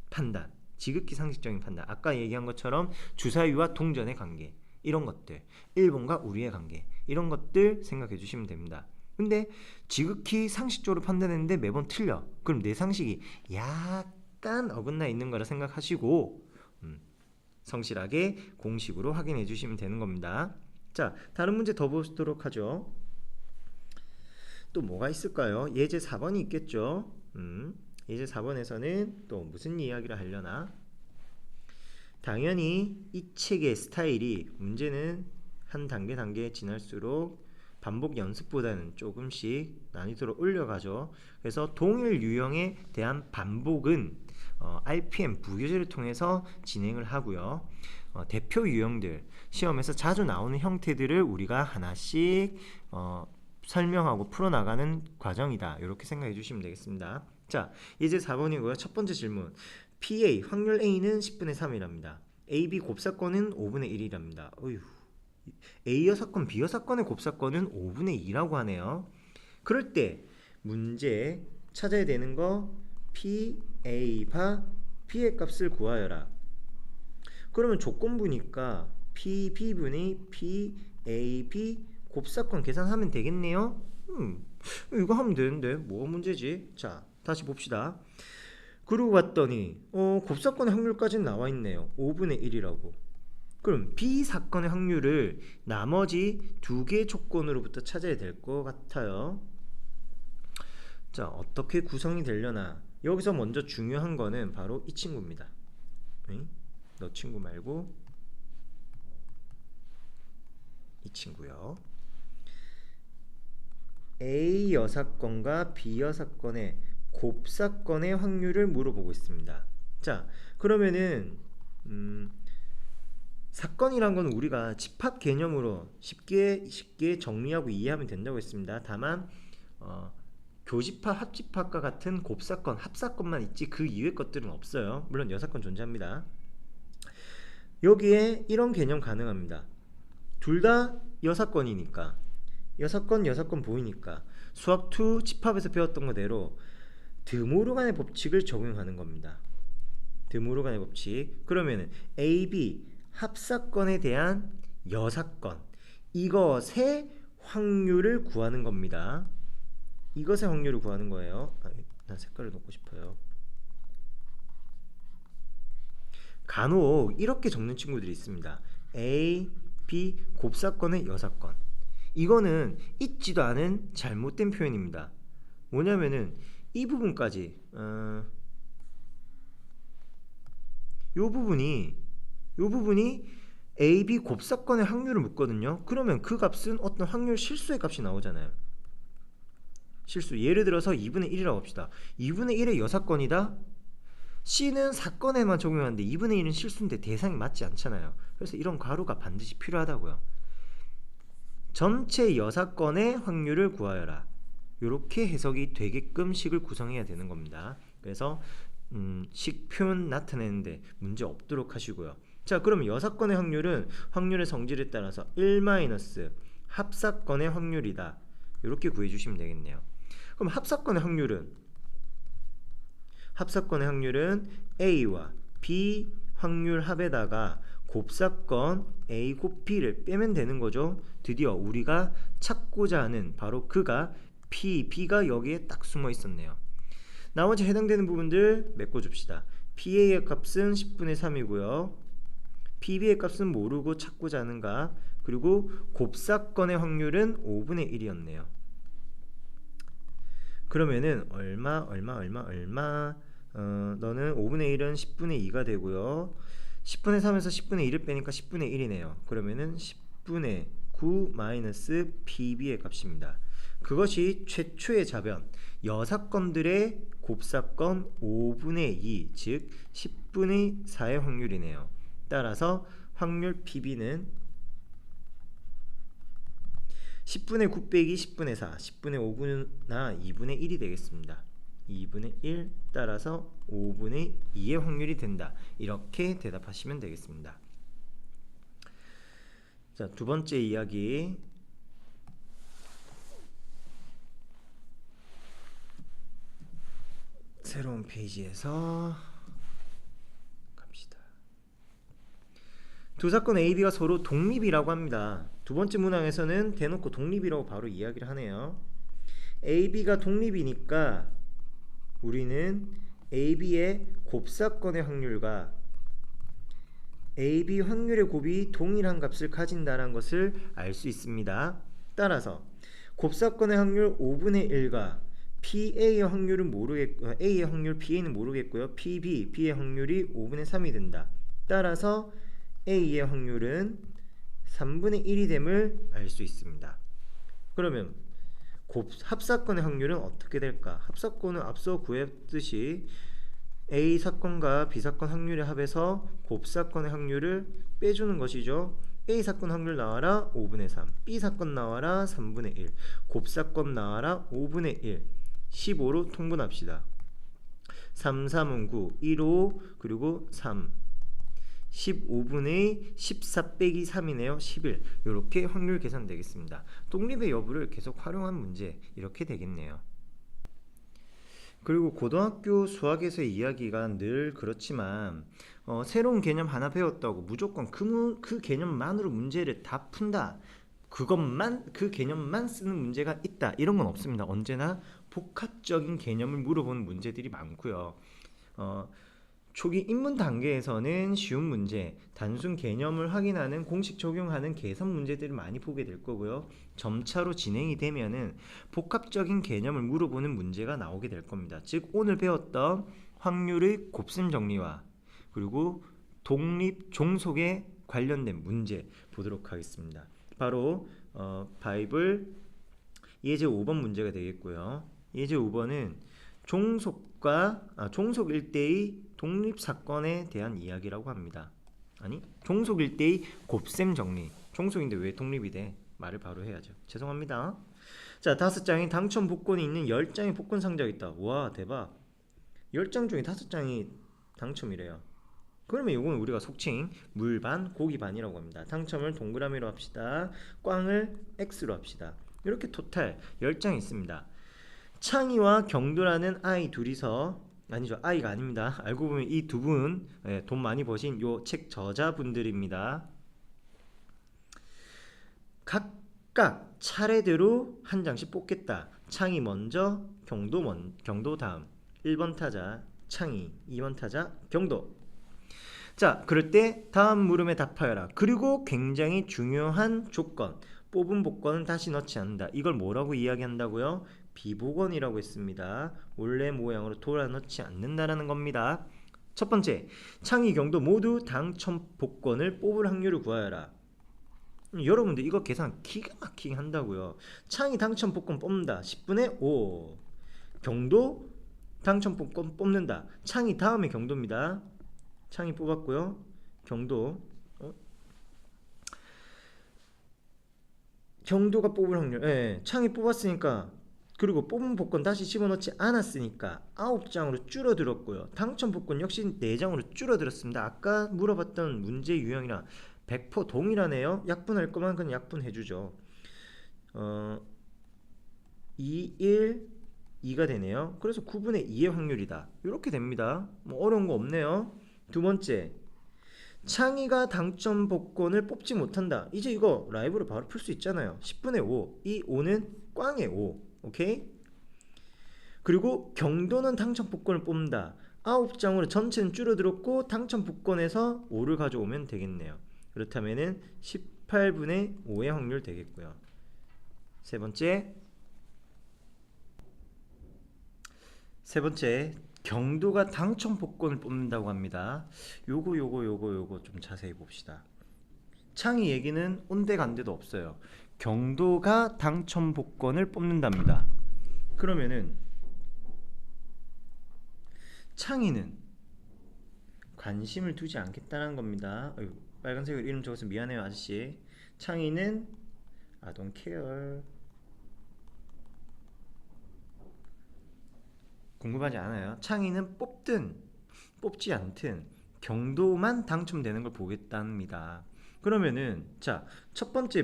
Speaker 1: 판단, 지극히 상식적인 판단. 아까 얘기한 것처럼 주사위와 동전의 관계, 이런 것들, 일본과 우리의 관계, 이런 것들 생각해 주시면 됩니다. 근데 지극히 상식적으로 판단했는데 매번 틀려. 그럼 내 상식이 약간 어긋나 있는 거라 생각하시고 성실하게 공식으로 확인해 주시면 되는 겁니다. 자, 다른 문제 더 보도록 하죠. 또 뭐가 있을까요? 예제 4번이 있겠죠. 예제 4번에서는 또 무슨 이야기를 하려나? 당연히 이 책의 스타일이, 문제는 한 단계 지날수록 반복 연습보다는 조금씩 난이도를 올려가죠. 그래서 동일 유형에 대한 반복은 RPM 부교재를 통해서 진행을 하고요. 대표 유형들, 시험에서 자주 나오는 형태들을 우리가 하나씩 설명하고 풀어나가는 과정이다, 이렇게 생각해 주시면 되겠습니다. 자, 이제 4번이고요. 첫 번째 질문, PA 확률 A는 10분의 3이랍니다. AB 곱사건은 5분의 1이랍니다. 어휴, A여 사건, B여 사건의 곱사건은 5분의 2라고 하네요. 그럴 때 문제 찾아야 되는 거, PA바 B의 값을 구하여라. 그러면 조건부니까 PB분의 PAB 곱사건 계산하면 되겠네요. 이거 하면 되는데 뭐가 문제지? 자, 다시 봅시다. 그러고 봤더니 곱사건의 확률까지는 나와 있네요. 5분의 1이라고. 그럼 B 사건의 확률을 나머지 두 개의 조건으로부터 찾아야 될 것 같아요. 자, 어떻게 구성이 되려나? 여기서 먼저 중요한 거는 바로 이 친구입니다. 너 친구 말고 이 친구요. A 여사건과 B 여사건의 곱사건의 확률을 물어보고 있습니다. 자, 그러면은 사건이란 건 우리가 집합 개념으로 쉽게 정리하고 이해하면 된다고 했습니다. 다만 교집합, 합집합과 같은 곱사건, 합사건만 있지 그 이외의 것들은 없어요. 물론 여사건 존재합니다. 여기에 이런 개념 가능합니다. 둘 다 여사건이니까, 여사건 보이니까 수학2 집합에서 배웠던 거대로 드모르간의 법칙을 적용하는 겁니다. 드모르간의 법칙. 그러면은 AB 합사건에 대한 여사건, 이것의 확률을 구하는 겁니다. 이것의 확률을 구하는 거예요. 난 색깔을 넣고 싶어요. 간혹 이렇게 적는 친구들이 있습니다. A, B 곱사건의 여사건. 이거는 있지도 않은 잘못된 표현입니다. 뭐냐면은 이 부분까지 요 부분이 A, B 곱사건의 확률을 묻거든요. 그러면 그 값은 어떤 확률 실수의 값이 나오잖아요. 실수. 예를 들어서 2분의 1이라고 합시다. 2분의 1의 여사건이다. C는 사건에만 적용하는데 2분의 1은 실수인데 대상이 맞지 않잖아요. 그래서 이런 괄호가 반드시 필요하다고요. 전체 여사건의 확률을 구하여라. 이렇게 해석이 되게끔 식을 구성해야 되는 겁니다. 그래서 식 표현 나타내는데 문제 없도록 하시고요. 자, 그러면 여사건의 확률은 확률의 성질에 따라서 1 마이너스 합사건의 확률이다. 이렇게 구해주시면 되겠네요. 그럼 합사건의 확률은 A와 B 확률 합에다가 곱사건 A 곱 B를 빼면 되는 거죠. 드디어 우리가 찾고자 하는 바로 그가 P, B가 여기에 딱 숨어 있었네요. 나머지 해당되는 부분들 메꿔줍시다. PA의 값은 10분의 3이고요. PB의 값은 모르고 찾고자 하는 값, 그리고 곱사건의 확률은 5분의 1이었네요. 그러면은 얼마 너는 5분의 1은 10분의 2가 되고요. 10분의 3에서 10분의 2를 빼니까 10분의 1이네요. 그러면은 10분의 9 마이너스 PB의 값입니다. 그것이 최초의 자변, 여사건들의 곱사건 5분의 2, 즉 10분의 4의 확률이네요. 따라서 확률 PB는 10분의 9 빼기 10분의 4, 10분의 5분이나 2분의 1이 되겠습니다. 2분의 1, 따라서 5분의 2의 확률이 된다. 이렇게 대답하시면 되겠습니다. 자, 두 번째 이야기. 새로운 페이지에서 두 사건 A, B가 서로 독립이라고 합니다. 두 번째 문항에서는 대놓고 독립이라고 바로 이야기를 하네요. A, B가 독립이니까 우리는 A, B의 곱사건의 확률과 A, B 확률의 곱이 동일한 값을 가진다는 것을 알 수 있습니다. 따라서 곱사건의 확률 5분의 1과 PA의 확률은 A의 확률 PA는 모르겠고요. PB, B의 확률이 5분의 3이 된다. 따라서 A의 확률은 3분의 1이 됨을 알 수 있습니다. 그러면 합사건의 확률은 어떻게 될까? 합사건은 앞서 구했듯이 A 사건과 B 사건 확률의 합에서 곱사건의 확률을 빼주는 것이죠. A 사건 확률 나와라 5분의 3, B 사건 나와라 3분의 1, 곱사건 나와라 5분의 1, 15로 통분합시다. 3, 3은 9, 1, 5, 그리고 3, 15분의 14 빼기 3이네요. 11. 이렇게 확률 계산 되겠습니다. 독립의 여부를 계속 활용한 문제 이렇게 되겠네요. 그리고 고등학교 수학에서의 이야기가 늘 그렇지만 새로운 개념 하나 배웠다고 무조건 그 개념만으로 문제를 다 푼다, 그 개념만 쓰는 문제가 있다, 이런 건 없습니다. 언제나 복합적인 개념을 물어보는 문제들이 많고요. 초기 입문 단계에서는 쉬운 문제, 단순 개념을 확인하는 공식 적용하는 계산 문제들을 많이 보게 될 거고요. 점차로 진행이 되면은 복합적인 개념을 물어보는 문제가 나오게 될 겁니다. 즉 오늘 배웠던 확률의 곱셈 정리와 그리고 독립 종속에 관련된 문제 보도록 하겠습니다. 바로 바이블 예제 5번 문제가 되겠고요. 예제 5번은 종속 1대의 독립사건에 대한 이야기라고 합니다. 아니, 종속 1대의 곱셈 정리. 종속인데 왜 독립이 돼? 말을 바로 해야죠. 죄송합니다. 자, 5장의 당첨 복권이 있는 10장의 복권 상자가 있다. 와, 대박. 10장 중에 5장이 당첨이래요. 그러면 이건 우리가 속칭 물반, 고기반이라고 합니다. 당첨을 동그라미로 합시다. 꽝을 X로 합시다. 이렇게 토탈 10장이 있습니다. 창희와 경도라는 아이 둘이서, 아니죠, 아이가 아닙니다. 알고 보면 이 두 분 돈 많이 버신 요 책 저자분들입니다. 각각 차례대로 한 장씩 뽑겠다. 창희 먼저, 경도 다음. 1번 타자 창희, 2번 타자 경도. 자, 그럴 때 다음 물음에 답하여라. 그리고 굉장히 중요한 조건, 뽑은 복권은 다시 넣지 않는다. 이걸 뭐라고 이야기한다고요? 비복원이라고 했습니다. 원래 모양으로 돌아 넣지 않는다라는 겁니다. 첫 번째, 창희, 경도 모두 당첨 복권을 뽑을 확률을 구하여라. 여러분들 이거 계산 기가 막히게 한다고요. 창희 당첨 복권 뽑는다. 10분의 5. 경도 당첨 복권 뽑는다. 창희 다음에 경도입니다. 창희 뽑았고요. 경도 경도가 뽑을 확률, 창희 뽑았으니까, 그리고 뽑은 복권 다시 집어넣지 않았으니까 9장으로 줄어들었고요. 당첨 복권 역시 4장으로 줄어들었습니다. 아까 물어봤던 문제 유형이랑 100% 동일하네요. 약분할 거면 그냥 약분해주죠. 2, 1, 2가 되네요. 그래서 9분의 2의 확률이다. 이렇게 됩니다. 뭐 어려운 거 없네요. 두 번째, 창희가 당첨 복권을 뽑지 못한다. 이제 이거 라이브로 바로 풀 수 있잖아요. 10분의 5. 이 5는 꽝의 5. 오케이? 그리고 경도는 당첨 복권을 뽑는다. 9장으로 전체는 줄어들었고 당첨 복권에서 5를 가져오면 되겠네요. 그렇다면은 18분의 5의 확률 되겠고요. 세 번째, 경도가 당첨 복권을 뽑는다고 합니다. 요거 좀 자세히 봅시다. 창희 얘기는 온데간데도 없어요. 경도가 당첨 복권을 뽑는답니다. 그러면은 창희는 관심을 두지 않겠다는 겁니다. 빨간색으로 이름 적어서 미안해요 아저씨. 창희는 I don't care, 궁금하지 않아요. 창희는 뽑든 뽑지 않든 경도만 당첨되는 걸 보겠답니다. 그러면은 자, 첫 번째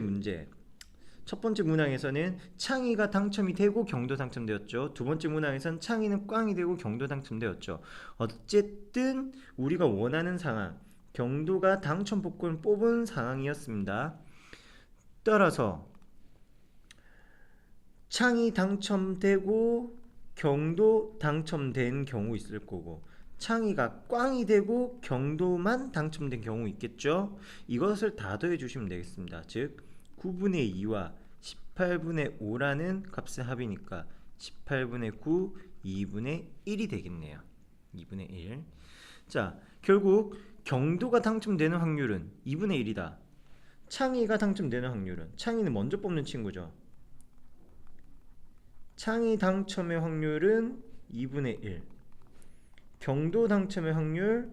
Speaker 1: 문항에서는 창희가 당첨이 되고 경도 당첨되었죠. 두 번째 문항에서는 창희는 꽝이 되고 경도 당첨되었죠. 어쨌든 우리가 원하는 상황, 경도가 당첨 복권을 뽑은 상황이었습니다. 따라서 창이 당첨되고 경도 당첨된 경우 있을 거고, 창이가 꽝이 되고 경도만 당첨된 경우 있겠죠. 이것을 다 더해 주시면 되겠습니다. 즉 9분의 2와 18분의 5라는 값의 합이니까 18분의 9, 2분의 1이 되겠네요. 2분의 1. 자, 결국 경도가 당첨되는 확률은 2분의 1이다. 창이가 당첨되는 확률은, 창이는 먼저 뽑는 친구죠. 창이 당첨의 확률은 2분의 1. 경도 당첨의 확률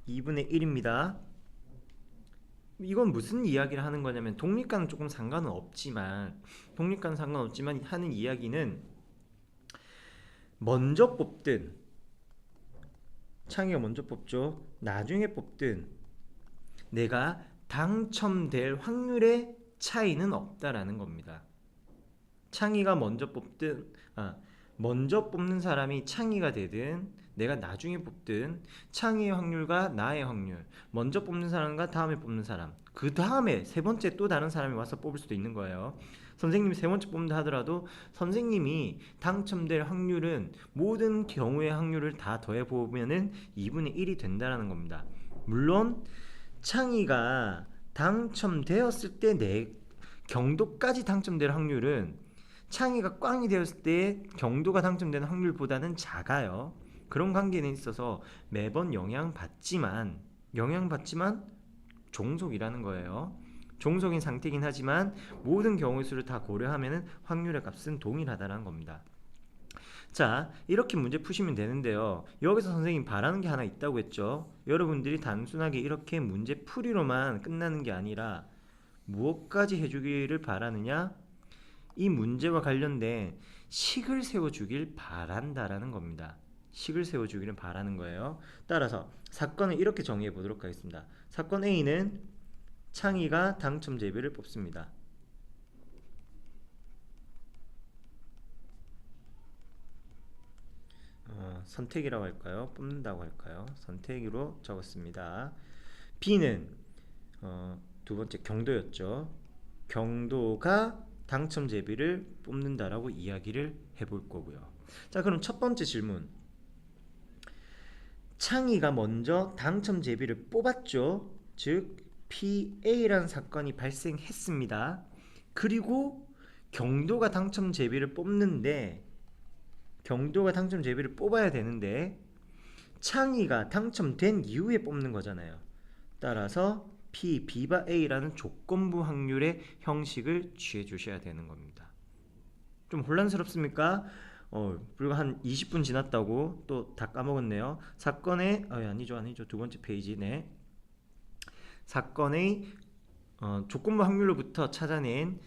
Speaker 1: 2분의 1입니다. 이건 무슨 이야기를 하는 거냐면, 독립과는 조금 상관은 없지만, 하는 이야기는, 먼저 뽑든 창이가 먼저 뽑죠. 나중에 뽑든 내가 당첨될 확률의 차이는 없다라는 겁니다. 창이가 먼저 뽑는 사람이 창이가 되든 내가 나중에 뽑든 창이의 확률과 나의 확률, 먼저 뽑는 사람과 다음에 뽑는 사람, 그 다음에 세 번째 또 다른 사람이 와서 뽑을 수도 있는 거예요. 선생님이 세 번째 뽑는다 하더라도 선생님이 당첨될 확률은 모든 경우의 확률을 다 더해 보면은 2분의 1이 된다라는 겁니다. 물론 창이가 당첨되었을 때 내 경도까지 당첨될 확률은 창이가 꽝이 되었을 때 경도가 당첨되는 확률보다는 작아요. 그런 관계는 있어서 매번 영향받지만 종속이라는 거예요. 종속인 상태이긴 하지만 모든 경우의 수를 다 고려하면 확률의 값은 동일하다는 겁니다. 자, 이렇게 문제 푸시면 되는데요. 여기서 선생님 바라는 게 하나 있다고 했죠. 여러분들이 단순하게 이렇게 문제 풀이로만 끝나는 게 아니라 무엇까지 해주기를 바라느냐? 이 문제와 관련된 식을 세워주길 바란다라는 겁니다. 식을 세워주기를 바라는 거예요. 따라서 사건을 이렇게 정의해 보도록 하겠습니다. 사건 A는 창이가 당첨제비를 뽑습니다. 선택이라고 할까요? 뽑는다고 할까요? 선택으로 적었습니다. B는 두 번째 경도였죠. 경도가 당첨제비를 뽑는다라고 이야기를 해볼 거고요. 자, 그럼 첫 번째 질문. 창이가 먼저 당첨제비를 뽑았죠. 즉 PA라는 사건이 발생했습니다. 그리고 경도가 당첨제비를 뽑아야 되는데 창이가 당첨된 이후에 뽑는 거잖아요. 따라서 P, B바 A라는 조건부 확률의 형식을 취해 주셔야 되는 겁니다. 좀 혼란스럽습니까? 불과 한 20분 지났다고 또 다 까먹었네요. 사건의 아니죠. 두 번째 페이지네. 사건의 조건부 확률로부터 찾아낸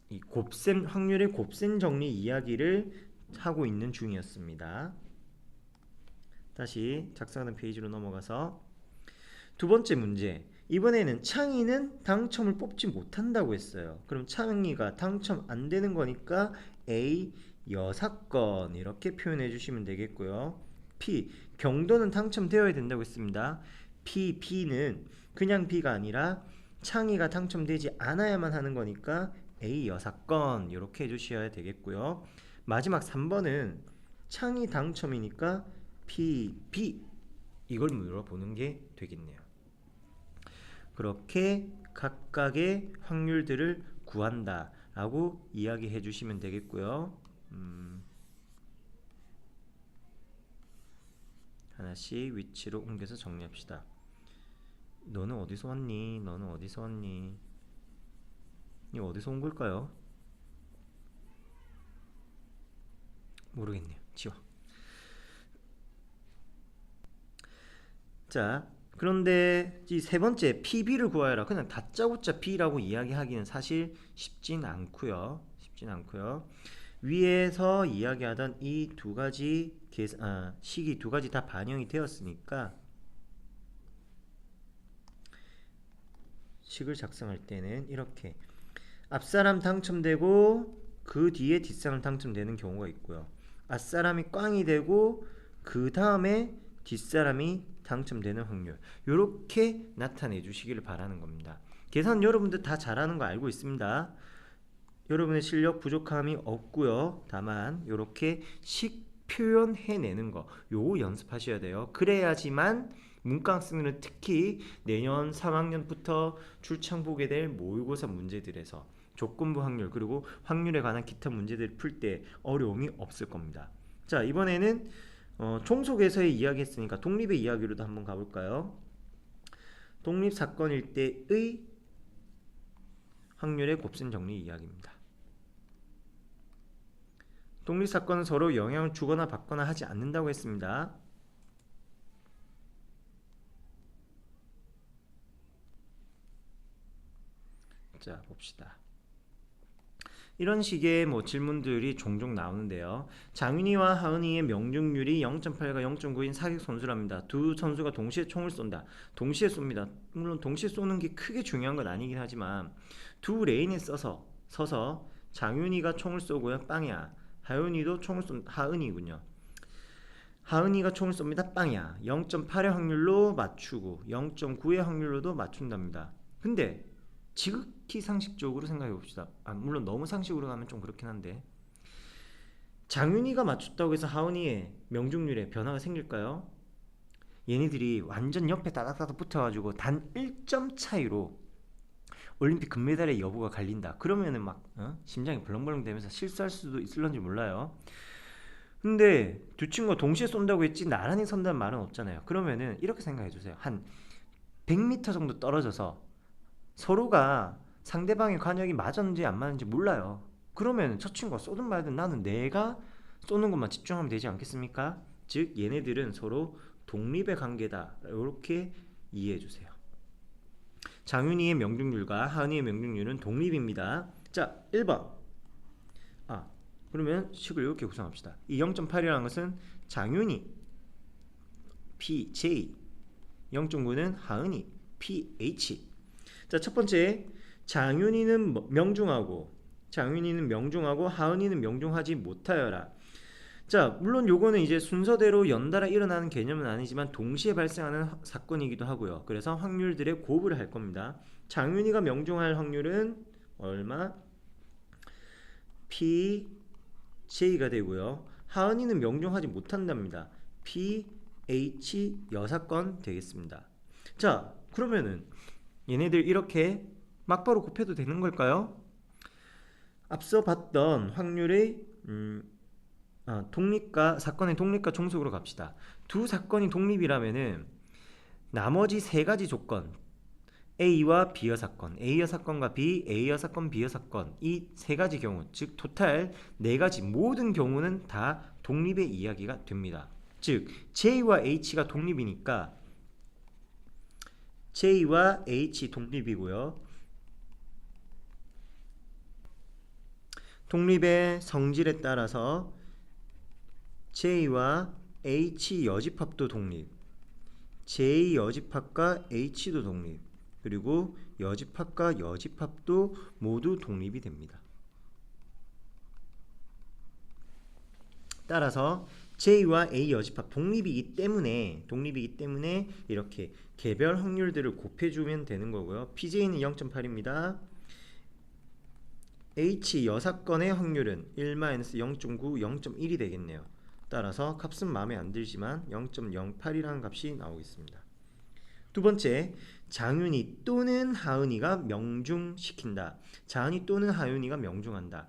Speaker 1: 이 곱셈 확률의 곱셈 정리 이야기를 하고 있는 중이었습니다. 다시 작성하는 페이지로 넘어가서 두 번째 문제. 이번에는 창이는 당첨을 뽑지 못한다고 했어요. 그럼 창이가 당첨 안 되는 거니까 A 여사건 이렇게 표현해 주시면 되겠고요. P 경도는 당첨되어야 된다고 했습니다. B는 그냥 B가 아니라 창이가 당첨되지 않아야만 하는 거니까 A 여사건 이렇게 해주셔야 되겠고요. 마지막 3번은 창이 당첨이니까 P, B 이걸 물어보는 게 되겠네요. 그렇게 각각의 확률들을 구한다 라고 이야기해 주시면 되겠고요. 하나씩 위치로 옮겨서 정리합시다. 너는 어디서 왔니? 이거 어디서 온 걸까요? 모르겠네요. 지워. 자, 그런데 이 세 번째 PB를 구하여라. 그냥 다짜고짜 B라고 이야기하기는 사실 쉽진 않고요. 위에서 이야기하던 이 두 가지 식이 두 가지 다 반영이 되었으니까 식을 작성할 때는 이렇게 앞사람 당첨되고 그 뒤에 뒷사람 당첨되는 경우가 있고요. 앞사람이 꽝이 되고 그 다음에 뒷사람이 당첨되는 확률, 요렇게 나타내 주시기를 바라는 겁니다. 계산 여러분들 다 잘하는 거 알고 있습니다. 여러분의 실력 부족함이 없고요. 다만 요렇게 식 표현해내는 거, 요거 연습하셔야 돼요. 그래야지만 문과학생들은 특히 내년 3학년부터 출창 보게 될 모의고사 문제들에서 조건부 확률 그리고 확률에 관한 기타 문제들 풀 때 어려움이 없을 겁니다. 자, 이번에는 총속에서의 이야기 했으니까 독립의 이야기로도 한번 가볼까요? 독립사건일 때의 확률의 곱셈 정리 이야기입니다. 독립사건은 서로 영향을 주거나 받거나 하지 않는다고 했습니다. 자, 봅시다. 이런 식의 질문들이 종종 나오는데요. 장윤희와 하은이의 명중률이 0.8과 0.9인 사격 선수랍니다. 두 선수가 동시에 총을 쏜다. 동시에 쏩니다. 물론 동시에 쏘는 게 크게 중요한 건 아니긴 하지만 두 레인에 서서 장윤희가 총을 쏘고요. 빵이야. 하은이도 총을 쏜 하은이군요. 하은이가 총을 쏩니다. 빵이야. 0.8의 확률로 맞추고 0.9의 확률로도 맞춘답니다. 근데 지극히 상식적으로 생각해 봅시다. 물론 너무 상식으로 가면 좀 그렇긴 한데, 장윤희가 맞췄다고 해서 하은이의 명중률에 변화가 생길까요? 얘네들이 완전 옆에 따닥따닥 붙어가지고 단 1점 차이로 올림픽 금메달의 여부가 갈린다. 그러면은 막 심장이 벌렁벌렁 되면서 실수할 수도 있을런지 몰라요. 근데 두 친구가 동시에 쏜다고 했지 나란히 선다는 말은 없잖아요. 그러면은 이렇게 생각해 주세요. 한 100m 정도 떨어져서 서로가 상대방의 관역이 맞았는지 안 맞는지 몰라요. 그러면 저 친구가 쏘든 말든 나는 내가 쏘는 것만 집중하면 되지 않겠습니까? 즉 얘네들은 서로 독립의 관계다. 이렇게 이해해 주세요. 장윤희의 명중률과 하은이의 명중률은 독립입니다. 자, 1번. 그러면 식을 이렇게 구성합시다. 이 0.8이라는 것은 장윤희 PJ, 0.9는 하은이 PH. 자, 첫 번째, 장윤희는 명중하고 하은이는 명중하지 못하여라. 자, 물론 요거는 이제 순서대로 연달아 일어나는 개념은 아니지만 동시에 발생하는 사건이기도 하고요. 그래서 확률들의 곱을 할 겁니다. 장윤희가 명중할 확률은 얼마? PJ가 되고요. 하은이는 명중하지 못한답니다. PH 여사건 되겠습니다. 자, 그러면은 얘네들 이렇게 막바로 곱해도 되는 걸까요? 앞서 봤던 확률의 사건의 독립과 총속으로 갑시다. 두 사건이 독립이라면은 나머지 세 가지 조건, A와 B여 사건, A여 사건과 B, A여 사건, B여 사건, 이 세 가지 경우, 즉 토탈 네 가지 모든 경우는 다 독립의 이야기가 됩니다. 즉 J와 H가 독립이니까 J와 H 독립이고요. 독립의 성질에 따라서 J와 H 여집합도 독립, J 여집합과 H도 독립, 그리고 여집합과 여집합도 모두 독립이 됩니다. 따라서 J와 A 여집합 독립이기 때문에 이렇게 개별 확률들을 곱해주면 되는 거고요. PJ는 0.8입니다. H 여사건의 확률은 1-0.9, 0.1이 되겠네요. 따라서 값은 마음에 안 들지만 0.08이라는 값이 나오겠습니다. 두 번째, 장윤희 또는 하은이가 명중시킨다. 장윤희 또는 하은이가 명중한다.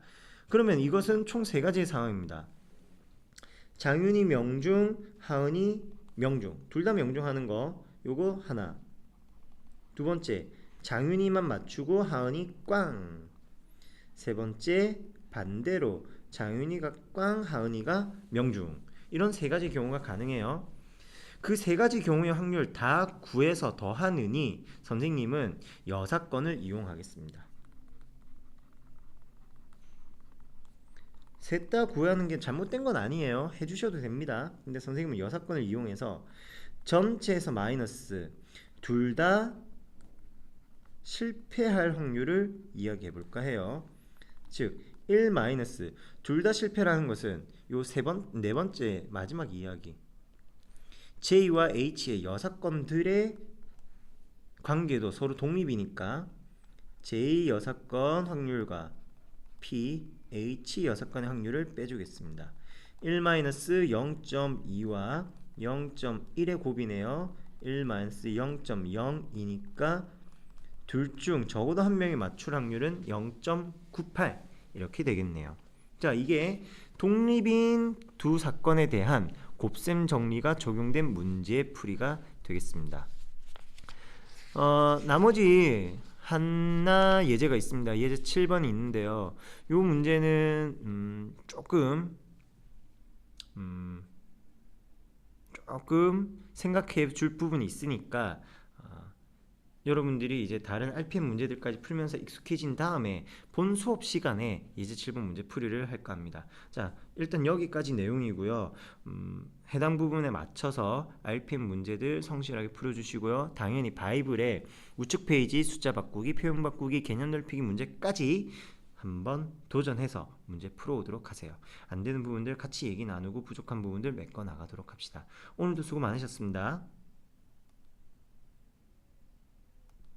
Speaker 1: 그러면 이것은 총 세 가지의 상황입니다. 장윤희 명중, 하은이 명중. 둘 다 명중하는 거 요거 하나. 두 번째, 장윤희만 맞추고 하은이 꽝. 세 번째, 반대로 장윤희가 꽝, 하은이가 명중. 이런 세 가지 경우가 가능해요. 그 세 가지 경우의 확률 다 구해서 더하느니 선생님은 여사건을 이용하겠습니다. 셋 다 구하는 게 잘못된 건 아니에요. 해주셔도 됩니다. 근데 선생님은 여사건을 이용해서 전체에서 마이너스 둘 다 실패할 확률을 이야기해 볼까 해요. 즉 1 마이너스 둘 다 실패라는 것은 요 네 번째 마지막 이야기 J와 H의 여사건들의 관계도 서로 독립이니까 J 여사건 확률과 P, H 여사건의 확률을 빼주겠습니다. 1-0.2와 0.1의 곱이네요. 1-0.0이니까 둘 중 적어도 한 명이 맞출 확률은 0.98 이렇게 되겠네요. 자, 이게 독립인 두 사건에 대한 곱셈 정리가 적용된 문제의 풀이가 되겠습니다. 나머지 하나 예제가 있습니다. 예제 7번이 있는데요. 이 문제는 조금 생각해 줄 부분이 있으니까 여러분들이 이제 다른 RPM 문제들까지 풀면서 익숙해진 다음에 본 수업 시간에 예제 7번 문제 풀이를 할까 합니다. 자, 일단 여기까지 내용이고요. 해당 부분에 맞춰서 RPM 문제들 성실하게 풀어주시고요. 당연히 바이블의 우측 페이지 숫자 바꾸기, 표현 바꾸기, 개념 넓히기 문제까지 한번 도전해서 문제 풀어오도록 하세요. 안 되는 부분들 같이 얘기 나누고 부족한 부분들 메꿔 나가도록 합시다. 오늘도 수고 많으셨습니다.